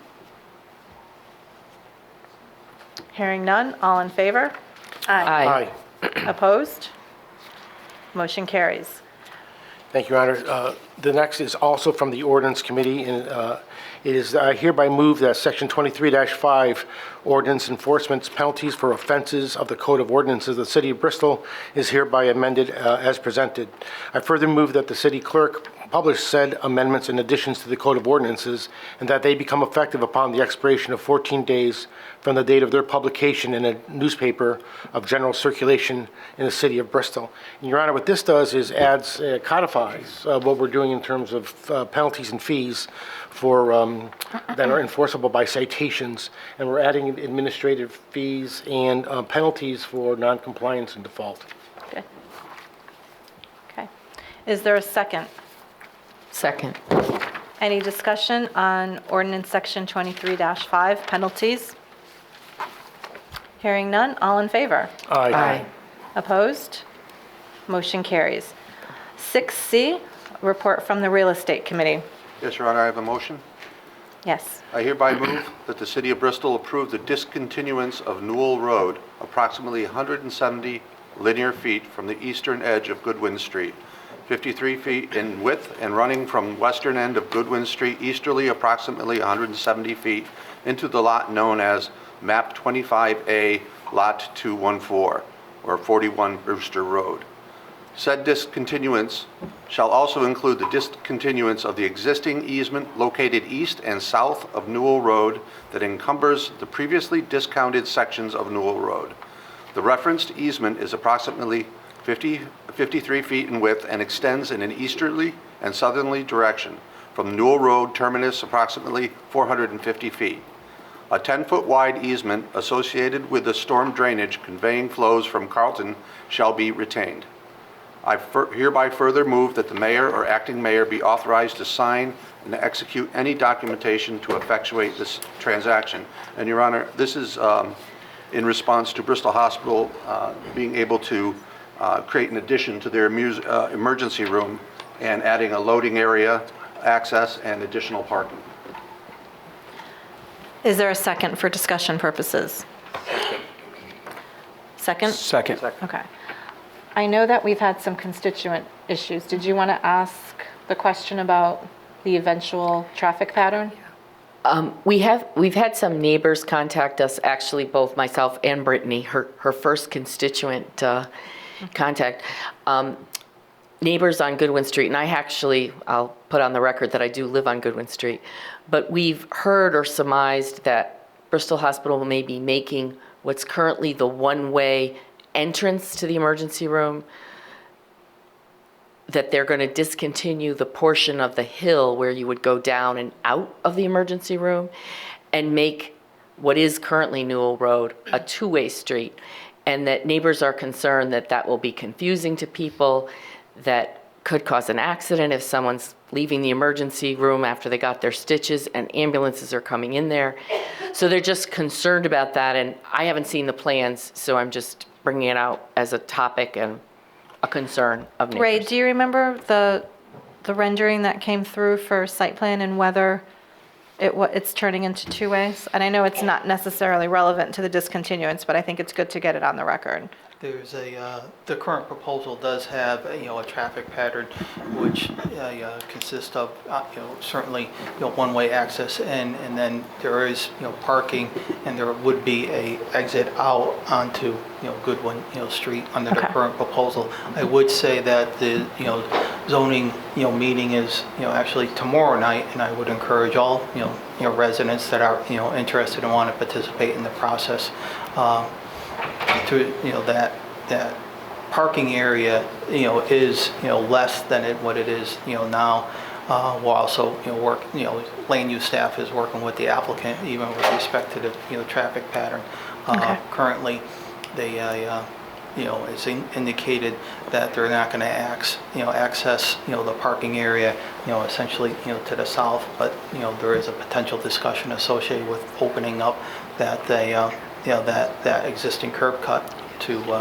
Hearing none, all in favor? Aye. Opposed? Motion carries. Thank you, Your Honor. The next is also from the Ordinance Committee, and it is hereby moved that Section 23-5, Ordinance Enforcement's Penalties for Offenses of the Code of Ordinances of the City of Bristol, is hereby amended as presented. I further move that the city clerk publish said amendments and additions to the Code of Ordinances, and that they become effective upon the expiration of 14 days from the date of their publication in a newspaper of general circulation in the City of Bristol. And Your Honor, what this does is codifies what we're doing in terms of penalties and fees for that are enforceable by citations, and we're adding administrative fees and penalties for noncompliance and default. Good. Okay. Is there a second? Second. Any discussion on ordinance section 23-5, penalties? Hearing none, all in favor? Aye. Aye. Opposed? Motion carries. 6C, report from the Real Estate Committee. Yes, Your Honor, I have a motion. Yes. I hereby move that the City of Bristol approve the discontinuance of Newell Road, approximately 170 linear feet from the eastern edge of Goodwin Street, 53 feet in width and running from western end of Goodwin Street easterly approximately 170 feet into the lot known as Map 25A, Lot 214, or 41 Brewster Road. Said discontinuance shall also include the discontinuance of the existing easement located east and south of Newell Road that encumbers the previously discounted sections of Newell Road. The referenced easement is approximately 53 feet in width and extends in an easterly and southerly direction from Newell Road terminus approximately 450 feet. A 10-foot wide easement associated with the storm drainage conveying flows from Carlton shall be retained. I hereby further move that the mayor or acting mayor be authorized to sign and execute any documentation to effectuate this transaction. And Your Honor, this is in response to Bristol Hospital being able to create an addition to their emergency room and adding a loading area, access, and additional parking. Is there a second for discussion purposes? Second? Second. Okay. I know that we've had some constituent issues. Did you want to ask the question about the eventual traffic pattern? We've had some neighbors contact us, actually both myself and Brittany, her first constituent contact. Neighbors on Goodwin Street, and I'll put on the record that I do live on Goodwin Street, but we've heard or surmised that Bristol Hospital may be making what's currently the one-way entrance to the emergency room, that they're going to discontinue the portion of the hill where you would go down and out of the emergency room and make what is currently Newell Road a two-way street, and that neighbors are concerned that that will be confusing to people, that could cause an accident if someone's leaving the emergency room after they got their stitches and ambulances are coming in there. So they're just concerned about that, and I haven't seen the plans, so I'm just bringing it out as a topic and a concern of neighbors. Ray, do you remember the rendering that came through for site plan and whether it's turning into two ways? And I know it's not necessarily relevant to the discontinuance, but I think it's good to get it on the record. There's the current proposal does have, a traffic pattern which consists of, certainly, one-way access and then there is, parking, and there would be a exit out onto, Goodwin, Street under the current proposal. I would say that the, zoning, meeting is, actually tomorrow night, and I would encourage all, residents that are, interested and want to participate in the process, to that parking area is less than what it is now. We'll also work land use staff is working with the applicant even with respect to the traffic pattern. Currently, they it's indicated that they're not going to access the parking area essentially to the south, but there is a potential discussion associated with opening up that they that existing curb cut to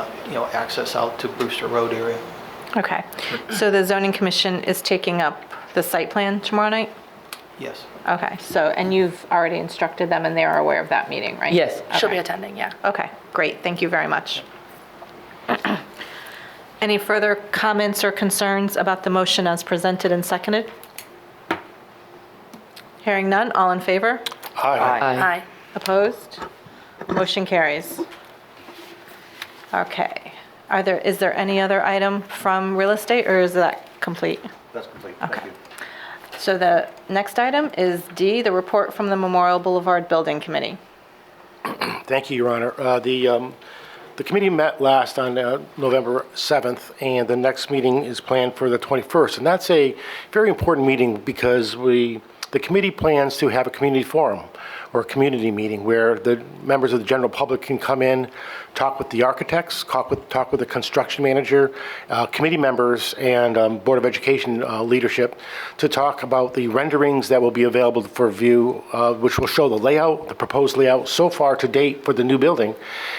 access out to Brewster Road area. Okay. So the zoning commission is taking up the site plan tomorrow night? Yes. Okay. So, and you've already instructed them and they are aware of that meeting, right? Yes. Okay. She'll be attending, yeah. Okay, great. Thank you very much. Any further comments or concerns about the motion as presented and seconded? Hearing none, all in favor? Aye. Opposed? Motion carries. Okay. Is there any other item from real estate, or is that complete? That's complete. Okay. Thank you. So the next item is D, the report from the Memorial Boulevard Building Committee. Thank you, Your Honor. The committee met last on November 7th, and the next meeting is planned for the 21st. And that's a very important meeting because the committee plans to have a community forum or a community meeting where the members of the general public can come in, talk with the architects, talk with the construction manager, committee members, and Board of Education leadership to talk about the renderings that will be available for view, which will show the layout, the proposed layout so far to date for the new building,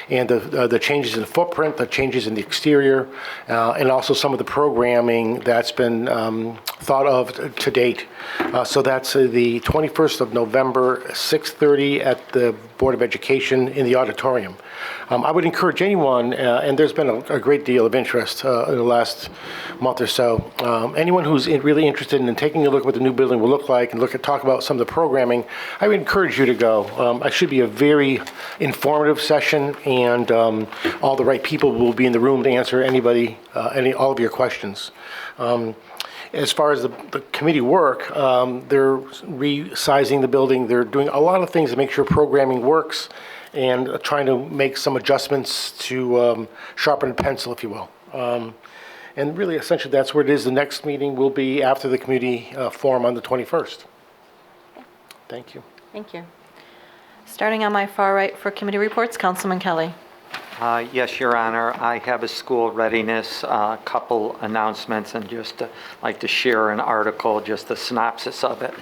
and the changes in the footprint, the changes in the exterior, and also some of the programming that's been thought of to date. So that's the 21st of November, 6:30 at the Board of Education in the auditorium. I would encourage anyone, and there's been a great deal of interest in the last month or so, anyone who's really interested in taking a look at what the new building will look like and talk about some of the programming, I would encourage you to go. It should be a very informative session, and all the right people will be in the room to answer all of your questions. As far as the committee work, they're resizing the building. They're doing a lot of things to make sure programming works and trying to make some adjustments to sharpen the pencil, if you will. And really, essentially, that's where it is. The next meeting will be after the community forum on the 21st. Thank you. Thank you. Starting on my far right for committee reports, Councilman Kelly. Yes, Your Honor. I have a school readiness couple announcements and just like to share an article, just a synopsis of it.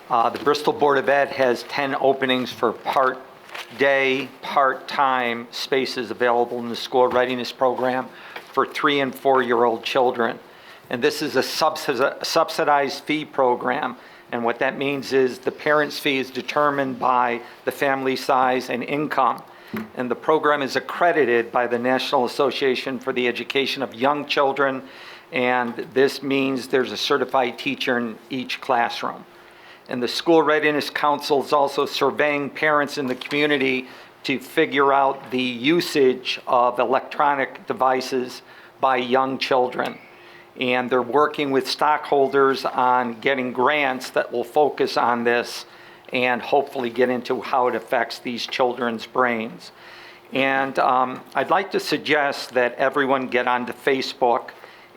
The Bristol Board of Ed has 10 openings for part-day, part-time spaces available in the school readiness program for 3- and 4-year-old children. And this is a subsidized fee program. And what that means is the parent's fee is determined by the family size and income. And the program is accredited by the National Association for the Education of Young Children, and this means there's a certified teacher in each classroom. And the School Readiness Council is also surveying parents in the community to figure out the usage of electronic devices by young children. And they're working with stockholders on getting grants that will focus on this and hopefully get into how it affects these children's brains. And I'd like to suggest that everyone get onto Facebook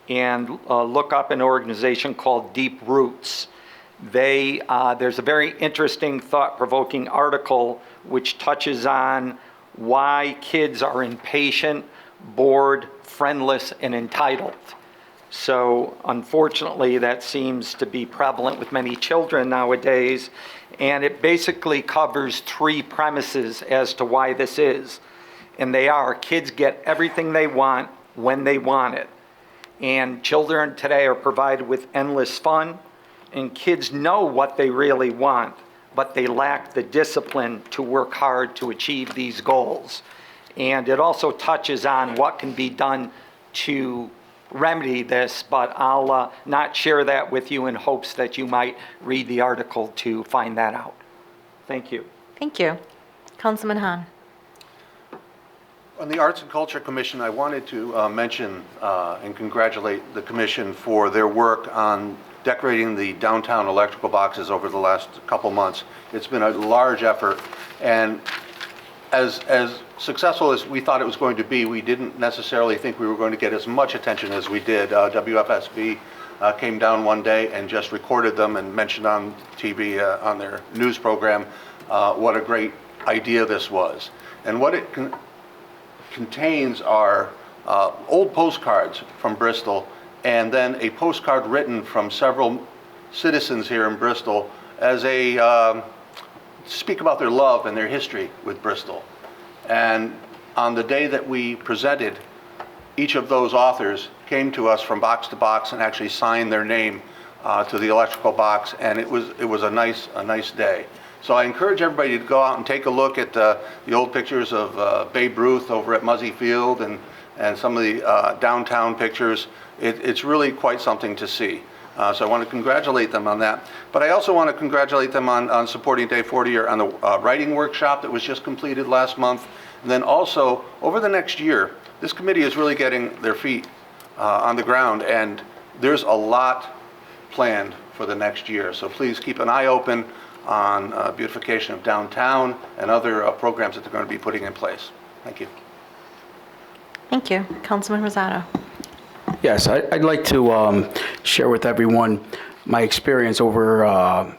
and look up an organization called Deep Roots. There's a very interesting, thought-provoking article which touches on why kids are impatient, bored, friendless, and entitled. So unfortunately, that seems to be prevalent with many children nowadays. And it basically covers 3 premises as to why this is. And they are, kids get everything they want when they want it. And children today are provided with endless fun. And kids know what they really want, but they lack the discipline to work hard to achieve these goals. And it also touches on what can be done to remedy this, but I'll not share that with you in hopes that you might read the article to find that out. Thank you. Thank you. Councilman Hahn. On the Arts and Culture Commission, I wanted to mention and congratulate the commission for their work on decorating the downtown electrical boxes over the last couple months. It's been a large effort, and as successful as we thought it was going to be, we didn't necessarily think we were going to get as much attention as we did. WFSB came down one day and just recorded them and mentioned on TV, on their news program, what a great idea this was. And what it contains are old postcards from Bristol, and then a postcard written from several citizens here in Bristol as a speak about their love and their history with Bristol. And on the day that we presented, each of those authors came to us from box to box and actually signed their name to the electrical box, and it was a nice day. So I encourage everybody to go out and take a look at the old pictures of Babe Ruth over at Muzzy Field, and and some of the downtown pictures. It's really quite something to see. So I want to congratulate them on that. But I also want to congratulate them on supporting Day 40 or on the writing workshop that was just completed last month. And then also, over the next year, this committee is really getting their feet on the ground, and there's a lot planned for the next year. So please keep an eye open on beautification of downtown and other programs that they're going to be putting in place. Thank you. Thank you. Councilman Rosado. Yes, I'd like to share with everyone my experience over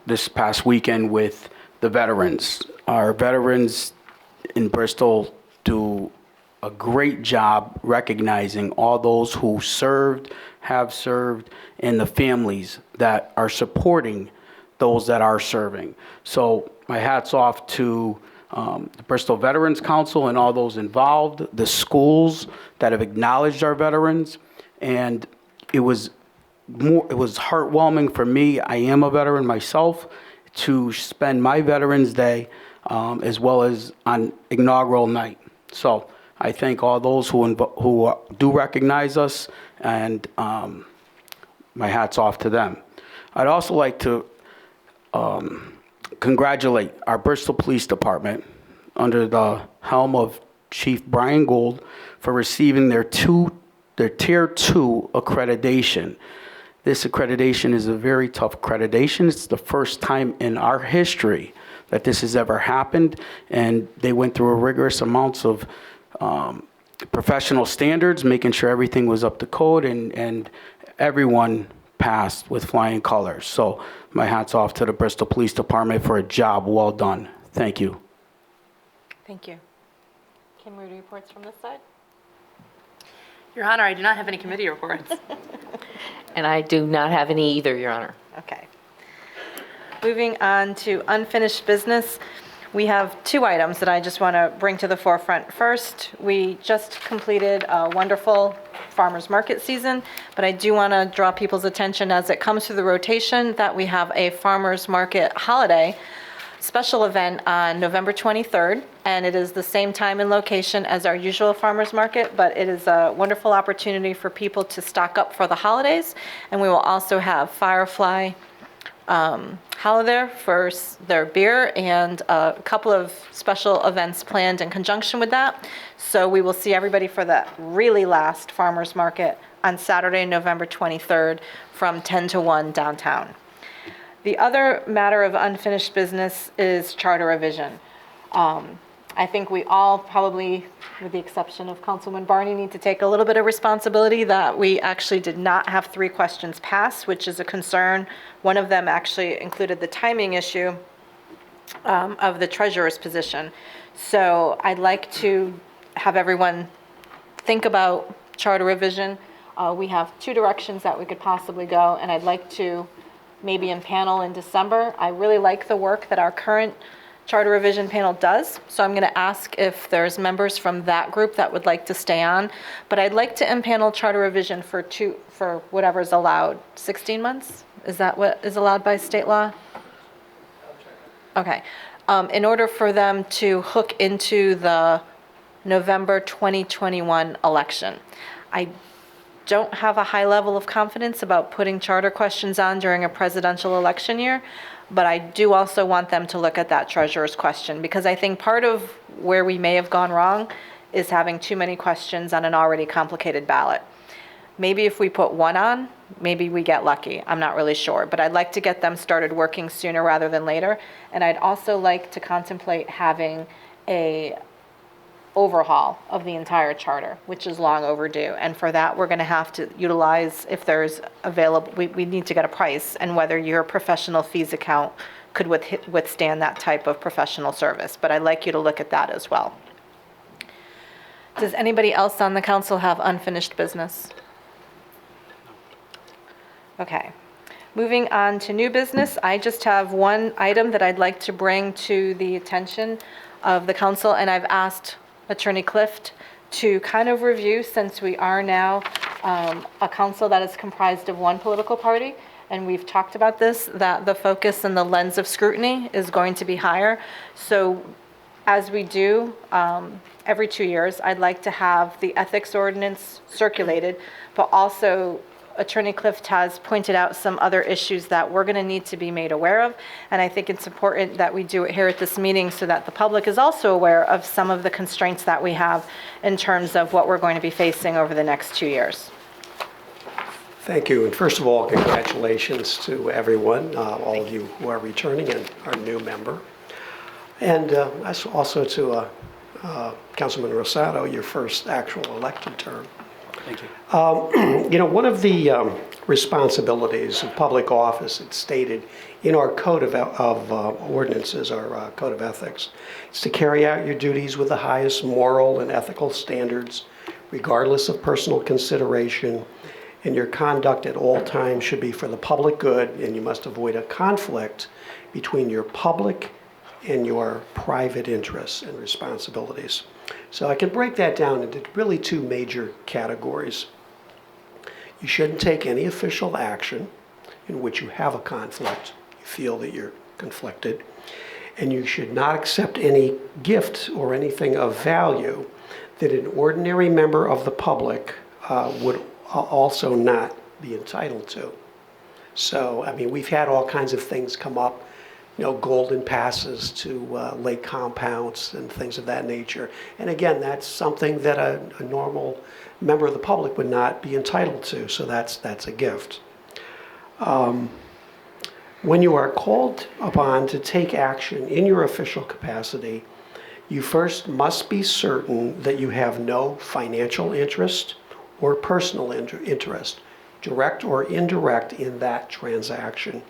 this past weekend with the veterans. Our veterans in Bristol do a great job recognizing all those who served, have served, and the families that are supporting those that are serving. So my hat's off to the Bristol Veterans Council and all those involved, the schools that have acknowledged our veterans, and it was heartwarming for me. I am a veteran myself, to spend my Veterans Day as well as on inaugural night. So I thank all those who do recognize us, and my hat's off to them. I'd also like to congratulate our Bristol Police Department under the helm of Chief Brian Gould for receiving their Tier 2 accreditation. This accreditation is a very tough accreditation. It's the first time in our history that this has ever happened, and they went through a rigorous amounts of professional standards, making sure everything was up to code, and everyone passed with flying colors. So my hat's off to the Bristol Police Department for a job well done. Thank you. Thank you. Committee reports from this side? Your Honor, I do not have any committee reports. And I do not have any either, Your Honor. Okay. Moving on to unfinished business, we have two items that I just want to bring to the forefront. First, we just completed a wonderful farmers market season, but I do want to draw people's attention as it comes through the rotation that we have a farmers market holiday special event on November 23rd, and it is the same time and location as our usual farmers market, but it is a wonderful opportunity for people to stock up for the holidays, and we will also have Firefly Holiday for their beer and a couple of special events planned in conjunction with that. So we will see everybody for the really last farmers market on Saturday, November 23rd from 10 to 1 downtown. The other matter of unfinished business is charter revision. I think we all probably, with the exception of Councilman Barney, need to take a little bit of responsibility that we actually did not have 3 questions passed, which is a concern. One of them actually included the timing issue of the treasurer's position. So I'd like to have everyone think about charter revision. We have 2 directions that we could possibly go, and I'd like to maybe in panel in December. I really like the work that our current charter revision panel does, so I'm going to ask if there's members from that group that would like to stay on. But I'd like to impanel charter revision for whatever is allowed. 16 months? Is that what is allowed by state law? Okay. In order for them to hook into the November 2021 election. I don't have a high level of confidence about putting charter questions on during a presidential election year, but I do also want them to look at that treasurer's question, because I think part of where we may have gone wrong is having too many questions on an already complicated ballot. Maybe if we put 1 on, maybe we get lucky. I'm not really sure, but I'd like to get them started working sooner rather than later. And I'd also like to contemplate having a overhaul of the entire charter, which is long overdue. And for that, we're going to have to utilize, if there's available, we need to get a price, and whether your professional fees account could withstand that type of professional service. But I'd like you to look at that as well. Does anybody else on the council have unfinished business? Okay. Moving on to new business, I just have one item that I'd like to bring to the attention of the council, and I've asked Attorney Clift to kind of review, since we are now a council that is comprised of one political party, and we've talked about this, that the focus and the lens of scrutiny is going to be higher. So as we do every 2 years, I'd like to have the ethics ordinance circulated, but also Attorney Clift has pointed out some other issues that we're going to need to be made aware of, and I think it's important that we do it here at this meeting so that the public is also aware of some of the constraints that we have in terms of what we're going to be facing over the next 2 years. Thank you. And first of all, congratulations to everyone, all of you who are returning and our new member. And also to Councilman Rosado, your first actual elected term. Thank you. You know, one of the responsibilities of public office, it's stated in our code of ordinances, our code of ethics, is to carry out your duties with the highest moral and ethical standards, regardless of personal consideration, and your conduct at all times should be for the public good, and you must avoid a conflict between your public and your private interests and responsibilities. So I can break that down into really two major categories. You shouldn't take any official action in which you have a conflict, you feel that you're conflicted, and you should not accept any gift or anything of value that an ordinary member of the public would also not be entitled to. So, I mean, we've had all kinds of things come up, you know, golden passes to lake compounds and things of that nature. And again, that's something that a normal member of the public would not be entitled to, so that's a gift. When you are called upon to take action in your official capacity, you first must be certain that you have no financial interest or personal interest, direct or indirect, in that transaction.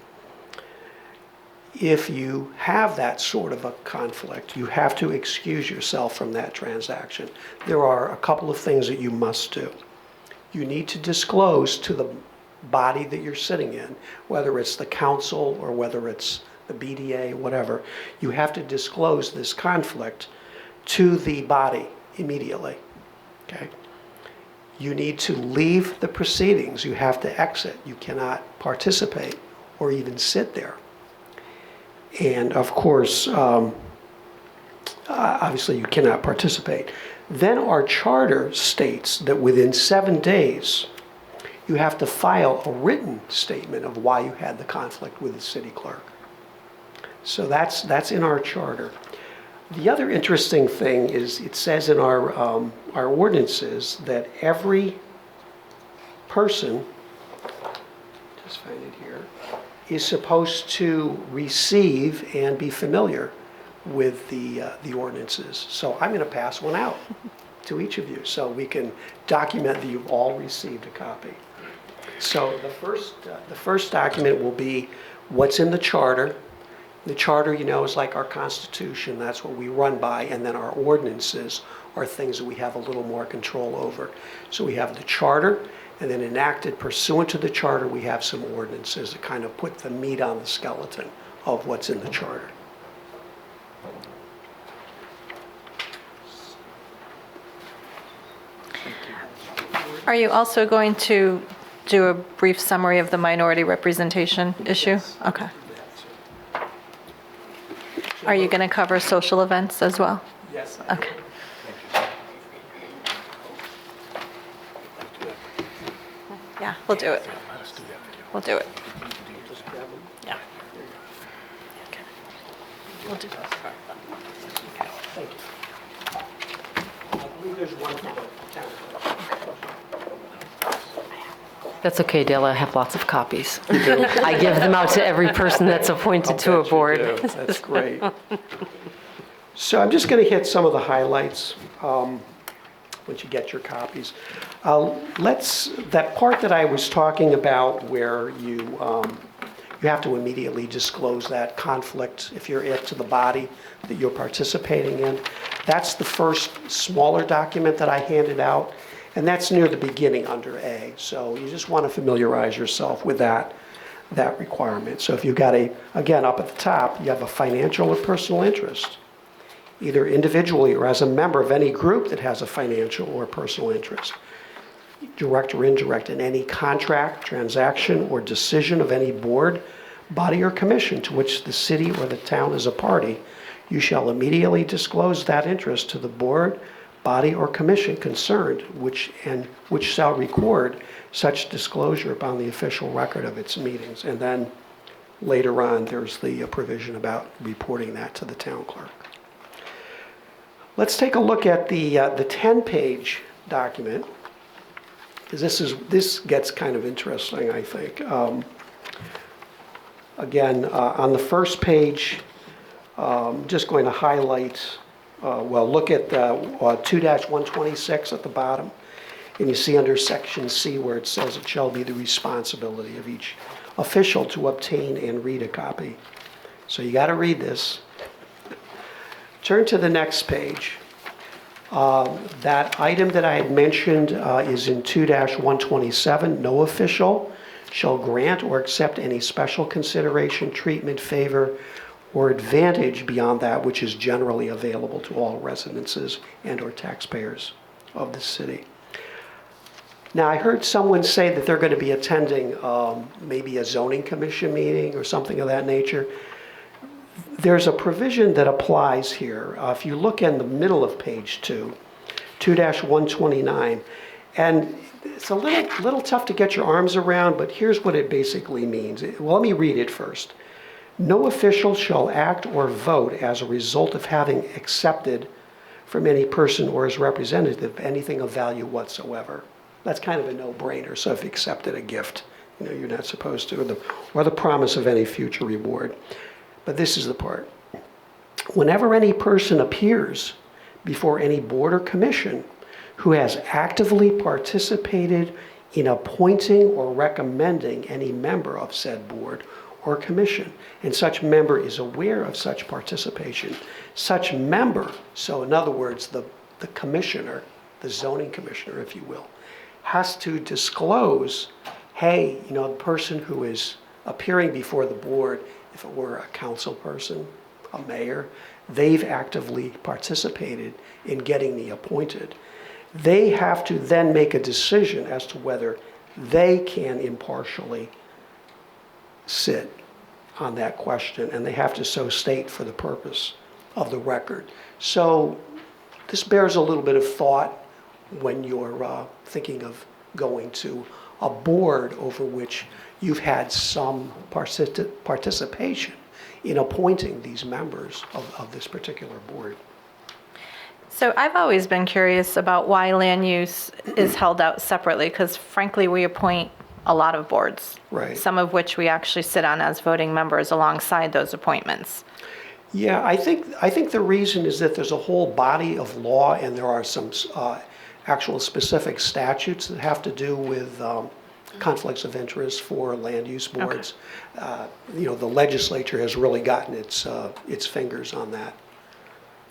If you have that sort of a conflict, you have to excuse yourself from that transaction. There are a couple of things that you must do. You need to disclose to the body that you're sitting in, whether it's the council or whether it's the BDA, whatever, you have to disclose this conflict to the body immediately, okay? You need to leave the proceedings. You have to exit. You cannot participate or even sit there. And of course, obviously you cannot participate. Then our charter states that within 7 days, you have to file a written statement of why you had the conflict with the city clerk. So that's in our charter. The other interesting thing is it says in our ordinances that every person, just find it here, is supposed to receive and be familiar with the ordinances. So I'm going to pass one out to each of you so we can document that you've all received a copy. So the first document will be what's in the charter. The charter, you know, is like our Constitution. That's what we run by. And then our ordinances are things that we have a little more control over. So we have the charter, and then enacted pursuant to the charter, we have some ordinances that kind of put the meat on the skeleton of what's in the charter. Are you also going to do a brief summary of the minority representation issue? Yes. Okay. Are you going to cover social events as well? Yes. Okay. Yeah, we'll do it. We'll do it. Yeah. Okay. We'll do that. Thank you. I believe there's one for the town. That's okay, Dale, I have lots of copies. I give them out to every person that's appointed to a board. That's great. So I'm just going to hit some of the highlights once you get your copies. That part that I was talking about where you have to immediately disclose that conflict if you're to the body that you're participating in. That's the first smaller document that I handed out. And that's near the beginning under A. So you just want to familiarize yourself with that requirement. So if you've got again, up at the top, you have a financial or personal interest, either individually or as a member of any group that has a financial or personal interest, direct or indirect, in any contract, transaction, or decision of any board, body, or commission to which the city or the town is a party, you shall immediately disclose that interest to the board, body, or commission concerned, which shall record such disclosure upon the official record of its meetings. And then later on, there's the provision about reporting that to the town clerk. Let's take a look at the 10-page document, because this gets kind of interesting, I think. Again, on the first page, just going to highlight, look at 2-126 at the bottom, and you see under section C where it says it shall be the responsibility of each official to obtain and read a copy. So you got to read this. Turn to the next page. That item that I had mentioned is in 2-127. No official shall grant or accept any special consideration, treatment, favor, or advantage beyond that which is generally available to all residences and or taxpayers of the city. Now, I heard someone say that they're going to be attending maybe a zoning commission meeting or something of that nature. There's a provision that applies here. If you look in the middle of page 2-129, and it's a little tough to get your arms around, but here's what it basically means. Well, let me read it first. No official shall act or vote as a result of having accepted from any person or his representative anything of value whatsoever. That's kind of a no-brainer. So if you accepted a gift, you're not supposed to, or the promise of any future reward. But this is the part. Whenever any person appears before any board or commission who has actively participated in appointing or recommending any member of said board or commission, and such member is aware of such participation, such member, so in other words, the commissioner, the zoning commissioner, if you will, has to disclose, hey, the person who is appearing before the board, if it were a council person, a mayor, they've actively participated in getting me appointed. They have to then make a decision as to whether they can impartially sit on that question, and they have to so state for the purpose of the record. So this bears a little bit of thought when you're thinking of going to a board over which you've had some participation in appointing these members of this particular board. So I've always been curious about why land use is held out separately, because frankly, we appoint a lot of boards, right, some of which we actually sit on as voting members alongside those appointments. Yeah, I think the reason is that there's a whole body of law, and there are some actual specific statutes that have to do with conflicts of interest for land use boards. Okay. The legislature has really gotten its fingers on that.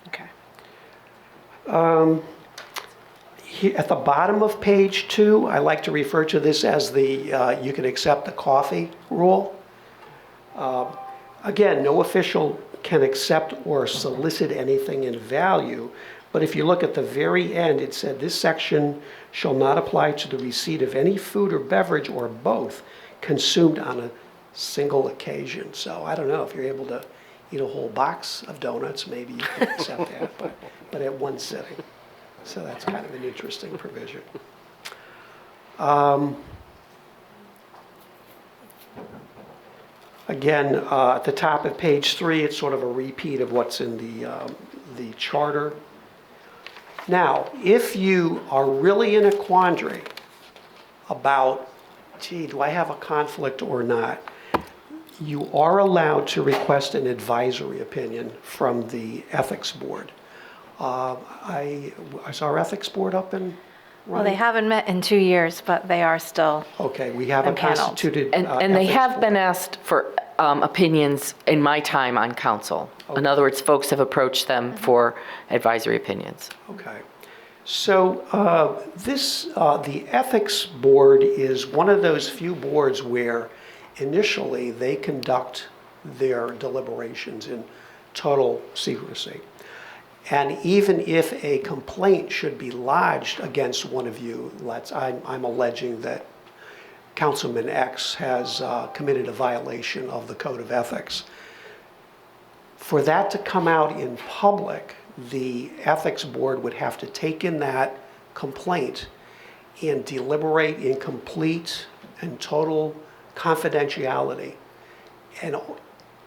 Okay. At the bottom of page 2, I like to refer to this as the you can accept the coffee rule. Again, no official can accept or solicit anything in value, but if you look at the very end, it said this section shall not apply to the receipt of any food or beverage or both consumed on a single occasion. So I don't know, if you're able to eat a whole box of donuts, maybe you can accept that, but at one sitting. So that's kind of an interesting provision. Again, at the top of page 3, it's sort of a repeat of what's in the charter. Now, if you are really in a quandary about, gee, do I have a conflict or not, you are allowed to request an advisory opinion from the ethics board. Is our ethics board up and running? Well, they haven't met in 2 years, but they are still. Okay, we have a constituted and they have board. been asked for opinions in my time on council. Okay. In other words, folks have approached them for advisory opinions. Okay. So the ethics board is one of those few boards where initially they conduct their deliberations in total secrecy. And even if a complaint should be lodged against one of you, I'm alleging that Councilman X has committed a violation of the Code of Ethics. For that to come out in public, the ethics board would have to take in that complaint and deliberate in complete and total confidentiality. And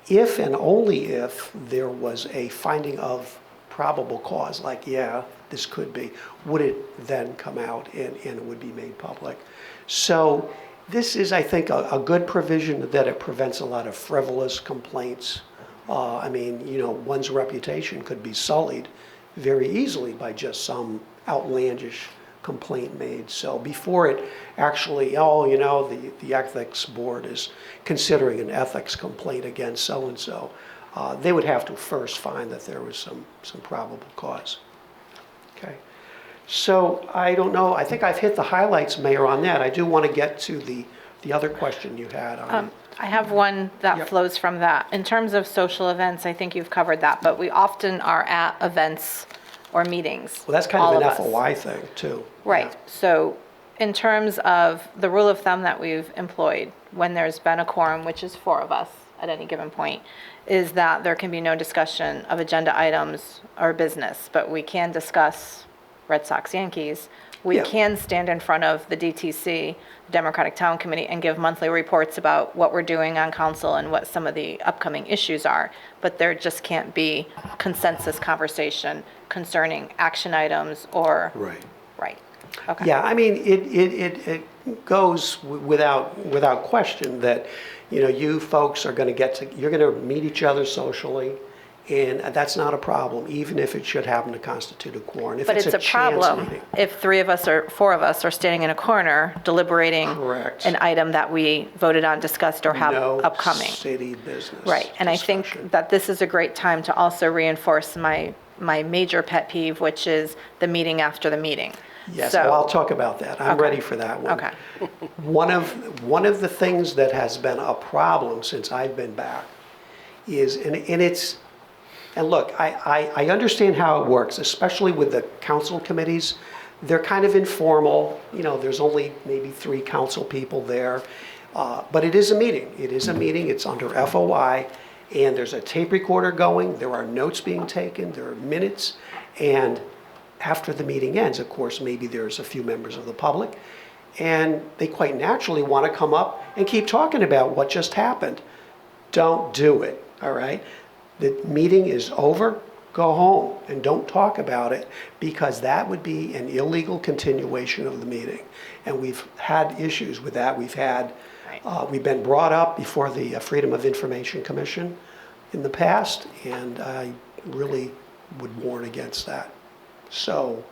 if and only if there was a finding of probable cause, like, yeah, this could be, would it then come out and it would be made public. So this is, I think, a good provision that it prevents a lot of frivolous complaints. I mean, you know, one's reputation could be sullied very easily by just some outlandish complaint made. So before it actually, oh, you know, the ethics board is considering an ethics complaint against so-and-so, they would have to first find that there was some probable cause. Okay. So I don't know, I think I've hit the highlights, Mayor, on that. I do want to get to the other question you had on I have one that flows from that. In terms of social events, I think you've covered that, but we often are at events or meetings. Well, that's kind all of an us. FOI thing, too. Right. So in terms of the rule of thumb that we've employed, when there's been a quorum, which is 4 of us at any given point, is that there can be no discussion of agenda items or business, but we can discuss Red Sox, Yankees. We can stand in front of the DTC, Democratic Town Committee, and give monthly reports about what we're doing on council and what some of the upcoming issues are. But there just can't be consensus conversation concerning action items or. Right. Right. Okay. Yeah, I mean, it goes without question that, you know, you folks are going to you're going to meet each other socially, and that's not a problem, even if it should happen to constitute a quorum. If But it's a problem meeting. if 3 of us or 4 of us are standing in a corner deliberating an item that we voted on, discussed, or have upcoming. No city business. Right, and I think that this is a great time to also reinforce my major pet peeve, which is the meeting after the meeting. Yes, So- well, I'll talk about that. I'm ready for that one. Okay. One of the things that has been a problem since I've been back is, and look, I understand how it works, especially with the council committees. They're kind of informal. You know, there's only maybe 3 council people there. But it is a meeting. It is a meeting. It's under FOI. And there's a tape recorder going. There are notes being taken. There are minutes. And after the meeting ends, of course, maybe there's a few members of the public. And they quite naturally want to come up and keep talking about what just happened. Don't do it, all right? The meeting is over, go home, and don't talk about it, because that would be an illegal continuation of the meeting. And we've had issues with that. We've been brought up before the Freedom of Information Commission in the past, and I really would warn against that. So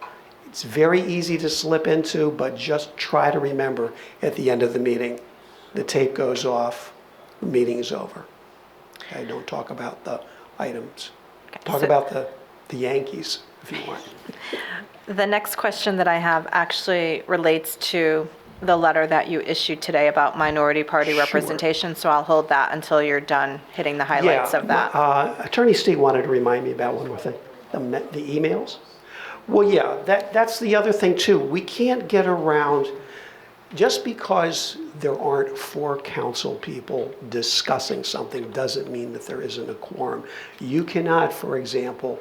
it's very easy to slip into, but just try to remember at the end of the meeting, the tape goes off, the meeting is over. Okay, don't talk about the items. Talk about the Yankees if you want. The next question that I have actually relates to the letter that you issued today about minority party representation, so I'll hold that until you're done hitting the highlights of that. Attorney Steve wanted to remind me about one more thing, the emails. Well, yeah, that's the other thing too. We can't get around, just because there aren't 4 council people discussing something doesn't mean that there isn't a quorum. You cannot, for example,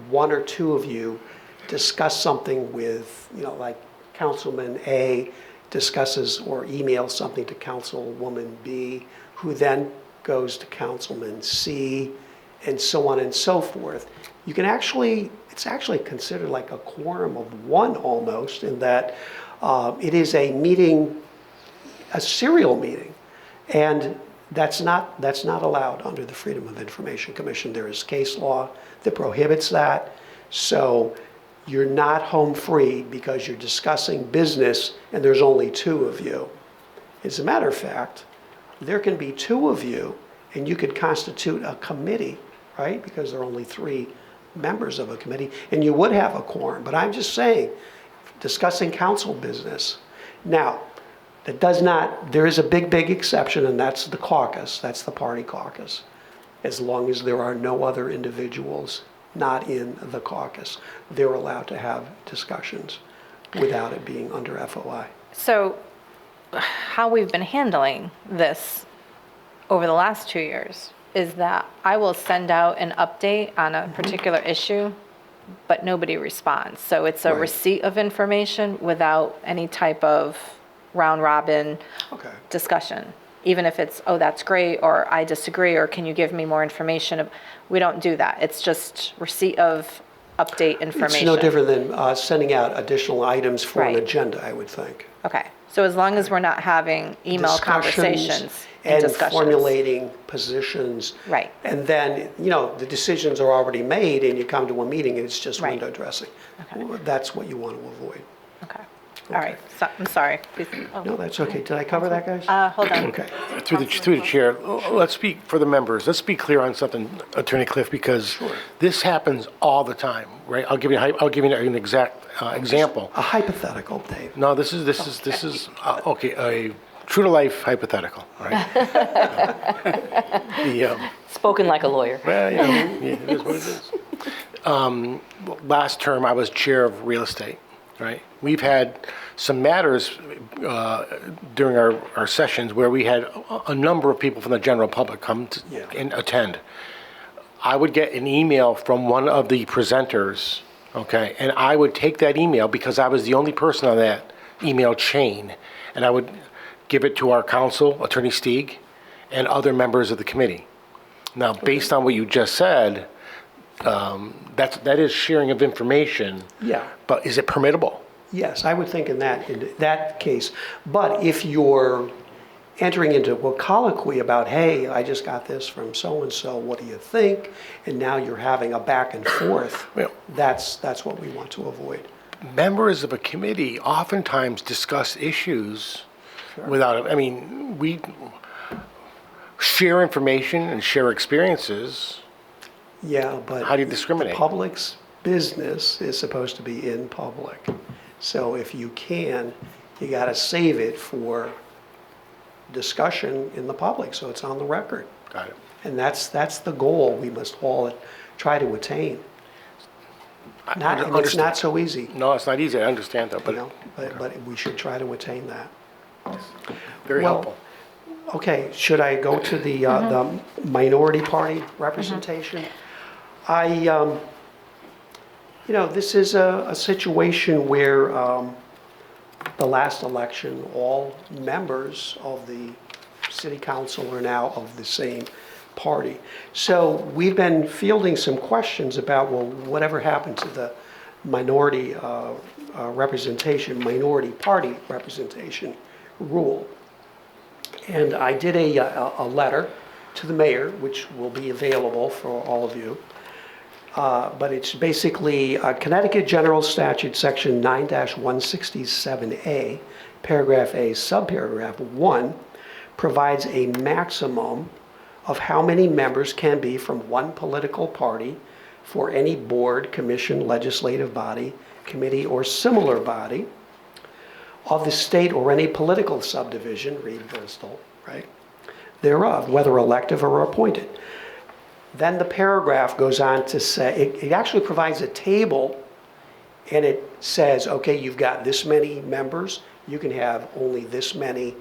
1 or 2 of you discuss something with, you know, like Councilman A discusses or emails something to Councilwoman B, who then goes to Councilman C, and so on and so forth. You can actually, it's actually considered like a quorum of 1 almost, in that it is a meeting, a serial meeting, and that's not allowed under the Freedom of Information Commission. There is case law that prohibits that. So you're not home free because you're discussing business and there's only 2 of you. As a matter of fact, there can be 2 of you and you could constitute a committee, right? Because there are only 3 members of a committee, and you would have a quorum. But I'm just saying, discussing council business. Now, that does not, there is a big exception, and that's the caucus, that's the party caucus, as long as there are no other individuals not in the caucus. They're allowed to have discussions without it being under FOI. So how we've been handling this over the last 2 years is that I will send out an update on a particular issue, but nobody responds. So it's a Right. receipt of information without any type of round robin discussion. Even if it's, oh, that's great, or I disagree, or can you give me more information? We don't do that. It's just receipt of update information. It's no different than sending out additional items for an Right. agenda, I would think. Okay, so as long as we're not having email Discussions conversations and and discussions. formulating positions. Right. And then, the decisions are already made and you come to a meeting and it's just Right. window dressing. That's what you want to avoid. Okay, all right, so, I'm sorry. Please. Oh. No, that's okay. Did I cover that, guys? Hold on. Okay. Through the chair, let's speak for the members. Let's be clear on something, Attorney Cliff, because this happens all the time, right? I'll give you an exact example. A hypothetical, Dave. No, this is okay. A true to life hypothetical, all right? Spoken like a lawyer. Well, it is what it is. Last term, I was chair of real estate, right? We've had some matters during our sessions where we had a number of people from the general public come and attend. I would get an email from one of the presenters, okay, and I would take that email because I was the only person on that email chain, and I would give it to our counsel, Attorney Stieg, and other members of the committee. Now, based on what you just said, that is sharing of information. Yeah. But is it permittable? Yes, I would think in that case. But if you're entering into a colloquy about, hey, I just got this from so-and-so, what do you think? And now you're having a back and forth, that's what we want to avoid. Members of a committee oftentimes discuss issues without, we share information and share experiences. Yeah, but how do you discriminate? The public's business is supposed to be in public. So if you can, you got to save it for discussion in the public, so it's on the record. Got it. And that's the goal we must all try to attain. It's not so easy. No, it's not easy. I understand that, but but we should try to attain that. Very helpful. Okay, should I go to the minority party representation? This is a situation where the last election, all members of the city council are now of the same party. So we've been fielding some questions about, well, whatever happened to the minority minority party representation rule. And I did a letter to the mayor, which will be available for all of you. But it's basically Connecticut General Statute, Section 9-167A, Paragraph A, Subparagraph 1, provides a maximum of how many members can be from one political party for any board, commission, legislative body, committee, or similar body of the state or any political subdivision, read Bristol, right, thereof, whether elective or appointed. Then the paragraph goes on to say, it actually provides a table, and it says, okay, you've got this many members, you can have only this many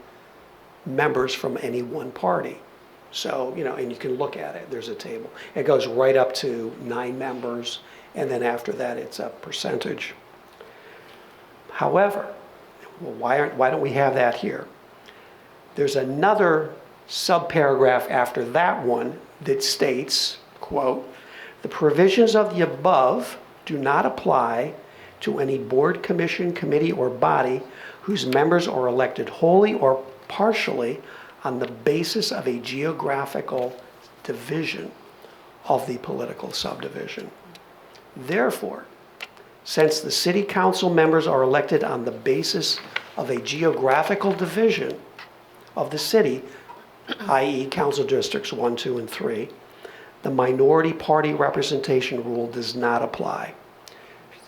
members from any one party. So, and you can look at it, there's a table. It goes right up to 9 members, and then after that, it's a percentage. However, why don't we have that here? There's another subparagraph after that one that states, quote, the provisions of the above do not apply to any board, commission, committee, or body whose members are elected wholly or partially on the basis of a geographical division of the political subdivision. Therefore, since the city council members are elected on the basis of a geographical division of the city, i.e. council districts 1, 2, and 3, the minority party representation rule does not apply.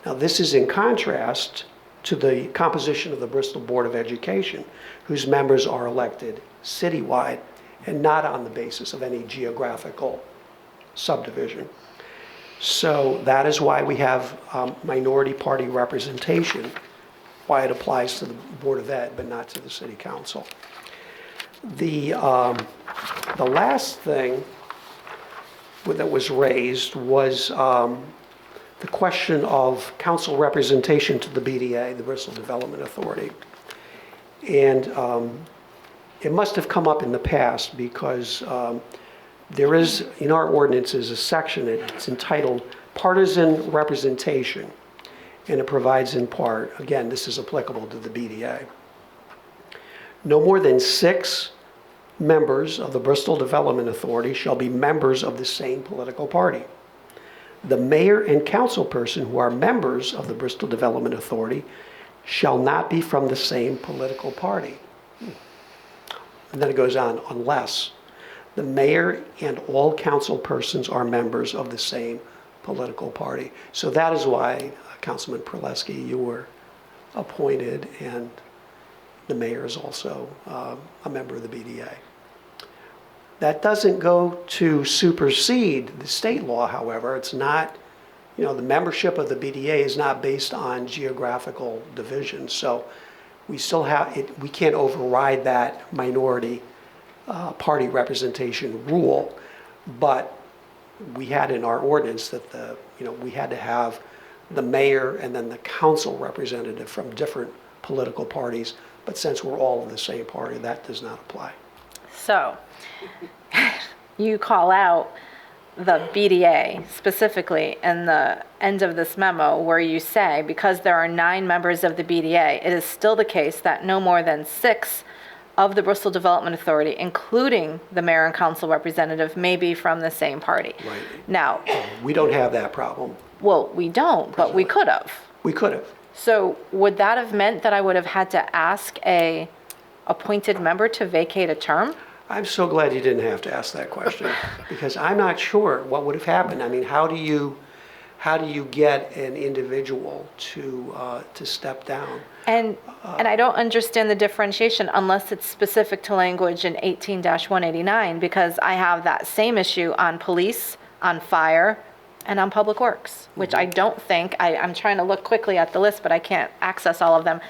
Now, this is in contrast to the composition of the Bristol Board of Education, whose members are elected citywide and not on the basis of any geographical subdivision. So that is why we have minority party representation, why it applies to the Board of Ed but not to the City Council. The last thing that was raised was the question of council representation to the BDA, the Bristol Development Authority. And it must have come up in the past because there is, in our ordinances, a section, it's entitled Partisan Representation. And it provides in part, again, this is applicable to the BDA. No more than 6 members of the Bristol Development Authority shall be members of the same political party. The mayor and councilperson who are members of the Bristol Development Authority shall not be from the same political party. And then it goes on, unless the mayor and all council persons are members of the same political party. So that is why, Councilman Perleski, you were appointed, and the mayor is also a member of the BDA. That doesn't go to supersede the state law, however. It's not, the membership of the BDA is not based on geographical division. So we still have it, we can't override that minority party representation rule, but we had in our ordinance that we had to have the mayor and then the council representative from different political parties. But since we're all of the same party, that does not apply. So, you call out the BDA specifically in the end of this memo where you say, because there are 9 members of the BDA, it is still the case that no more than 6 of the Bristol Development Authority, including the mayor and council representative, may be from the same party. Right. Now, we don't have that problem. Well, we don't, but we could have. We could have. So would that have meant that I would have had to ask a appointed member to vacate a term? I'm so glad you didn't have to ask that question because I'm not sure what would have happened. I mean, how do you get an individual to step down? And I don't understand the differentiation unless it's specific to language in 18-189, because I have that same issue on police, on fire, and on public works, which I don't think, I'm trying to look quickly at the list, but I can't access all of them.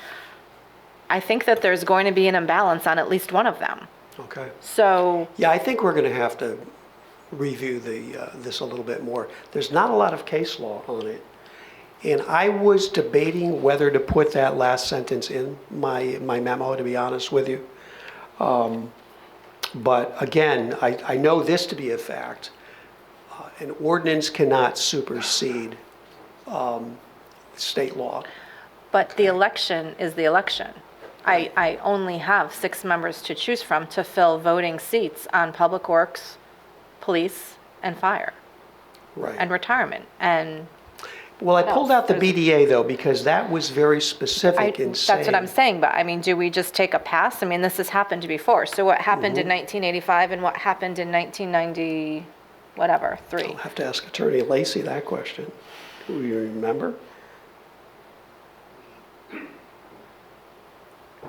I think that there's going to be an imbalance on at least one of them. Okay. So. Yeah, I think we're going to have to review this a little bit more. There's not a lot of case law on it. And I was debating whether to put that last sentence in my memo, to be honest with you. But again, I know this to be a fact. An ordinance cannot supersede state law. But the election is the election. I only have 6 members to choose from to fill voting seats on public works, police, and fire. Right. And retirement, and. Well, I pulled out the BDA though, because that was very specific in saying. That's what I'm saying, but I mean, do we just take a pass? I mean, this has happened before. So what happened in 1985 and what happened in 1990, whatever, 3? I'll have to ask Attorney Lacey that question. Do you remember?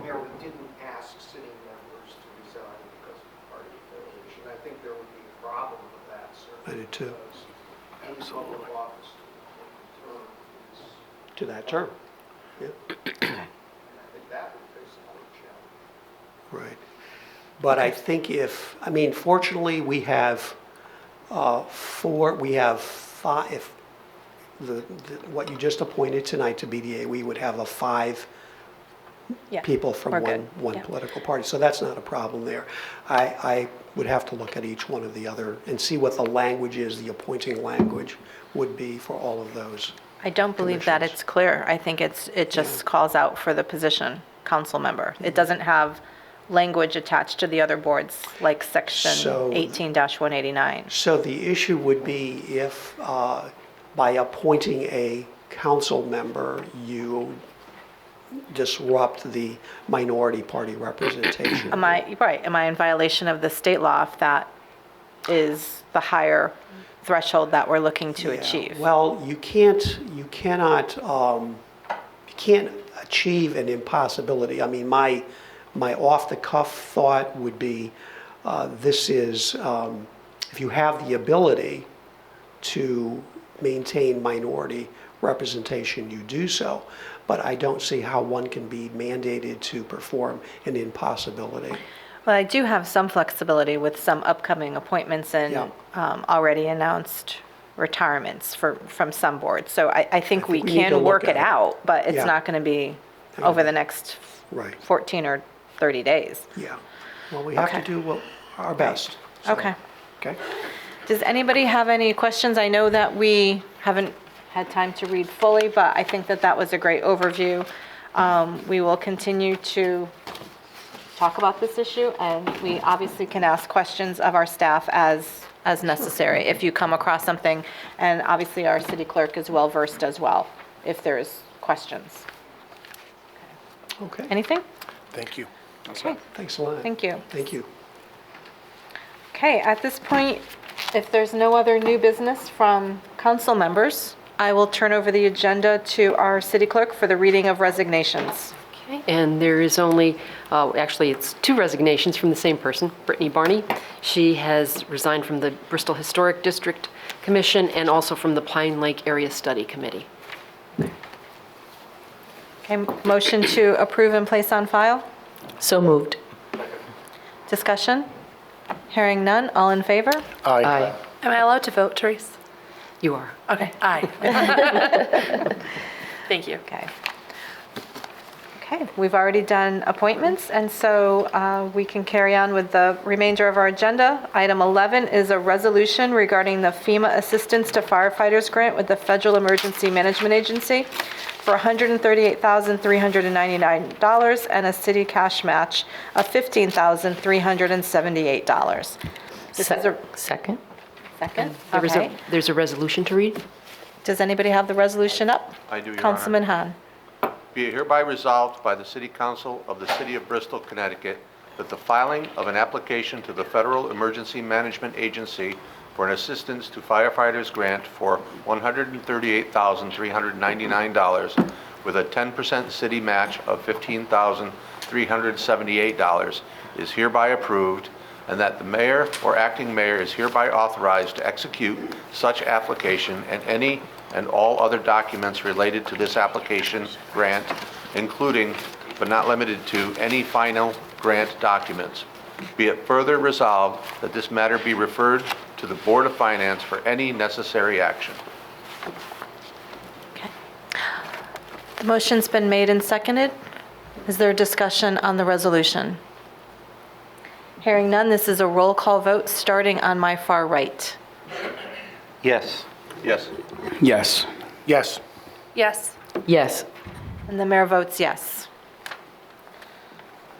Mayor, we didn't ask sitting members to resign because of party affiliation. I think there would be a problem with that, certainly. I did too. Because any public office To that term. Yeah. and I think that would face a lot of challenge. Right. But I think fortunately we have 4, we have 5, if what you just appointed tonight to BDA, we would have 5 people from one political party. So that's not a problem there. I would have to look at each one of the other and see what the language is, the appointing language would be for all of those. I don't believe that it's clear. I think it just calls out for the position, council member. It doesn't have language attached to the other boards like section 18-189. So the issue would be if by appointing a council member, you disrupt the minority party representation. Am I in violation of the state law if that is the higher threshold that we're looking to achieve? Well, you can't achieve an impossibility. I mean, my off-the-cuff thought would be, this is, if you have the ability to maintain minority representation, you do so. But I don't see how one can be mandated to perform an impossibility. Well, I do have some flexibility with some upcoming appointments and already announced retirements from some boards. So I think we we need to can look work it at it. out, but it's Yeah. not going to be over the next Right. 14 or 30 days. Yeah. Well, we have to Okay. do our best. So, Okay. Okay. Does anybody have any questions? I know that we haven't had time to read fully, but I think that that was a great overview. We will continue to talk about this issue, and we obviously can ask questions of our staff as necessary if you come across something. And obviously, our city clerk is well-versed as well, if there's questions. Okay. Anything? Thank you. Okay. Thanks a lot. Thank you. Thank you. Okay, at this point, if there's no other new business from council members, I will turn over the agenda to our city clerk for the reading of resignations. Okay, and there is only, actually, it's 2 resignations from the same person, Brittany Barney. She has resigned from the Bristol Historic District Commission and also from the Pine Lake Area Study Committee. Okay, motion to approve and place on file? So moved. Discussion? Hearing none, all in favor? Aye. Am I allowed to vote, Therese? You are. Okay, aye. Thank you. Okay. Okay, we've already done appointments, and so we can carry on with the remainder of our agenda. Item 11 is a resolution regarding the FEMA Assistance to Firefighters Grant with the Federal Emergency Management Agency for $138,399 and a city cash match of $15,378. This is a Second. second. There is Okay. there's a resolution to read. Does anybody have the resolution up? I do, Your Honor. Councilman Hahn. Be it hereby resolved by the City Council of the City of Bristol, Connecticut, that the filing of an application to the Federal Emergency Management Agency for an assistance to firefighters grant for $138,399 with a 10% city match of $15,378 is hereby approved, and that the mayor or acting mayor is hereby authorized to execute such application and any and all other documents related to this application grant, including but not limited to any final grant documents. Be it further resolved that this matter be referred to the Board of Finance for any necessary action. The motion's been made and seconded. Is there discussion on the resolution? Hearing none, this is a roll call vote starting on my far right. Yes. Yes. Yes. Yes. Yes. Yes. And the mayor votes yes.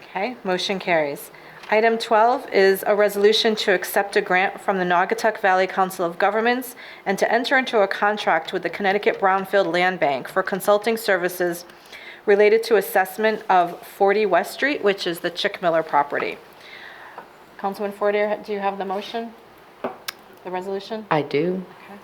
Okay, motion carries. Item 12 is a resolution to accept a grant from the Naugatuck Valley Council of Governments and to enter into a contract with the Connecticut Brownfield Land Bank for consulting services related to assessment of 40 West Street, which is the Chick Miller property. Councilman Fortier, do you have the motion? The resolution? I do. Okay.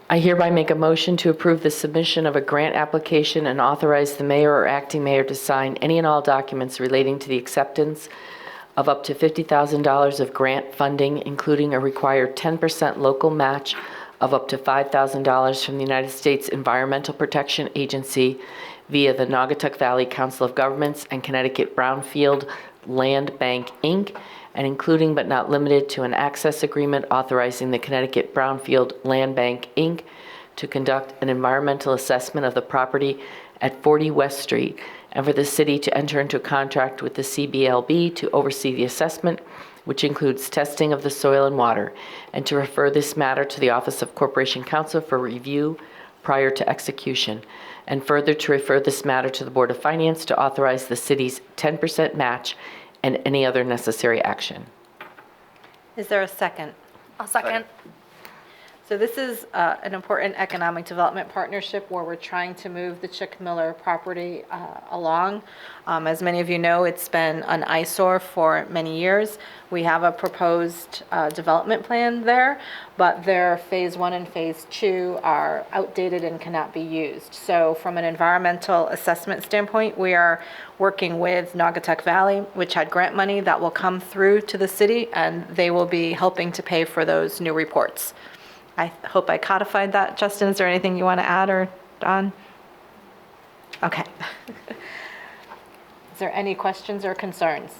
I hereby make a motion to approve the submission of a grant application and authorize the mayor or acting mayor to sign any and all documents relating to the acceptance of up to $50,000 of grant funding, including a required 10% local match of up to $5,000 from the United States Environmental Protection Agency via the Naugatuck Valley Council of Governments and Connecticut Brownfield Land Bank, Inc., and including but not limited to an access agreement authorizing the Connecticut Brownfield Land Bank, Inc. to conduct an environmental assessment of the property at 40 West Street, and for the city to enter into a contract with the CBLB to oversee the assessment, which includes testing of the soil and water, and to refer this matter to the Office of Corporation Counsel for review prior to execution, and further to refer this matter to the Board of Finance to authorize the city's 10% match and any other necessary action. Is there a second? I'll second. So this is an important economic development partnership where we're trying to move the Chick Miller property along. As many of you know, it's been an eyesore for many years. We have a proposed development plan there, but their phase 1 and phase 2 are outdated and cannot be used. So from an environmental assessment standpoint, we are working with Naugatuck Valley, which had grant money that will come through to the city, and they will be helping to pay for those new reports. I hope I codified that. Justin, is there anything you want to add, or Don? Okay. Is there any questions or concerns?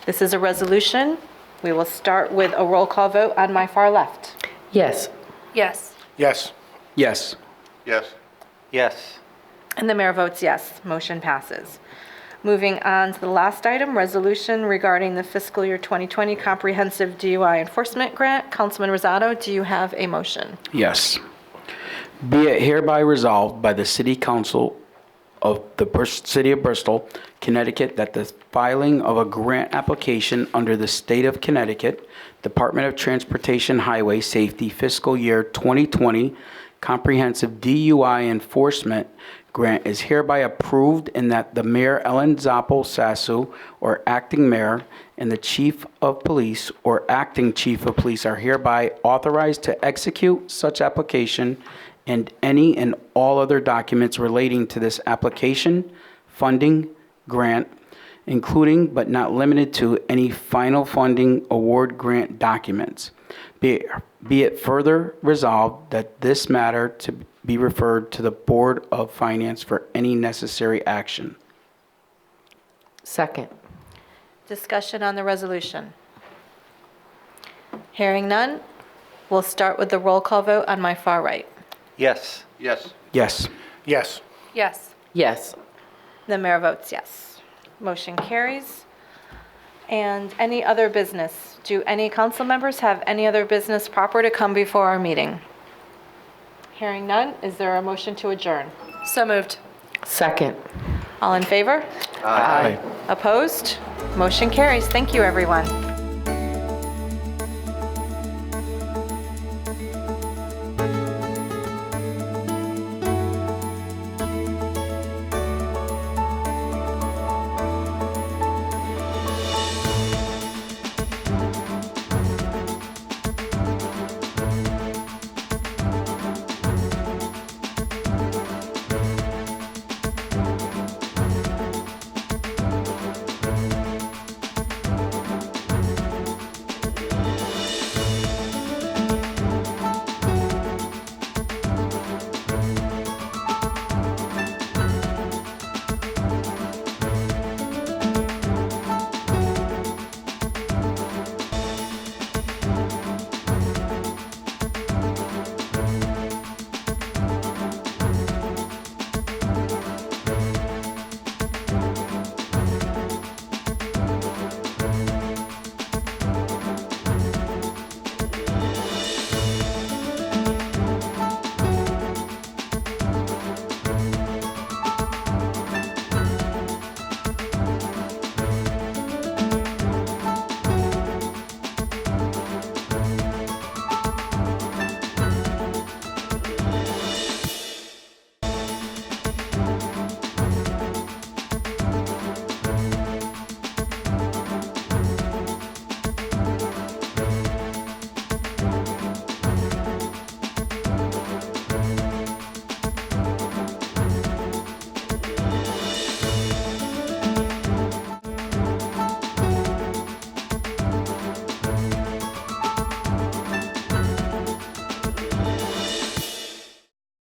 This is a resolution. We will start with a roll call vote on my far left. Yes. Yes. Yes. Yes. Yes. Yes. And the mayor votes yes. Motion passes. Moving on to the last item, resolution regarding the fiscal year 2020 Comprehensive DUI Enforcement Grant. Councilman Rosado, do you have a motion? Yes. Be it hereby resolved by the City Council of the City of Bristol, Connecticut, that the filing of a grant application under the State of Connecticut Department of Transportation Highway Safety Fiscal Year 2020 Comprehensive DUI Enforcement Grant is hereby approved, and that the Mayor Ellen Zoppo Sasu, or acting mayor, and the Chief of Police or acting Chief of Police are hereby authorized to execute such application and any and all other documents relating to this application, funding, grant, including but not limited to any final funding award grant documents. Be it further resolved that this matter to be referred to the Board of Finance for any necessary action. Second. Discussion on the resolution. Hearing none, we'll start with the roll call vote on my far right. Yes. Yes. Yes. Yes. Yes. Yes. The mayor votes yes. Motion carries. And any other business? Do any council members have any other business proper to come before our meeting? Hearing none, is there a motion to adjourn? So moved. Second. All in favor? Aye. Opposed? Motion carries. Thank you, everyone.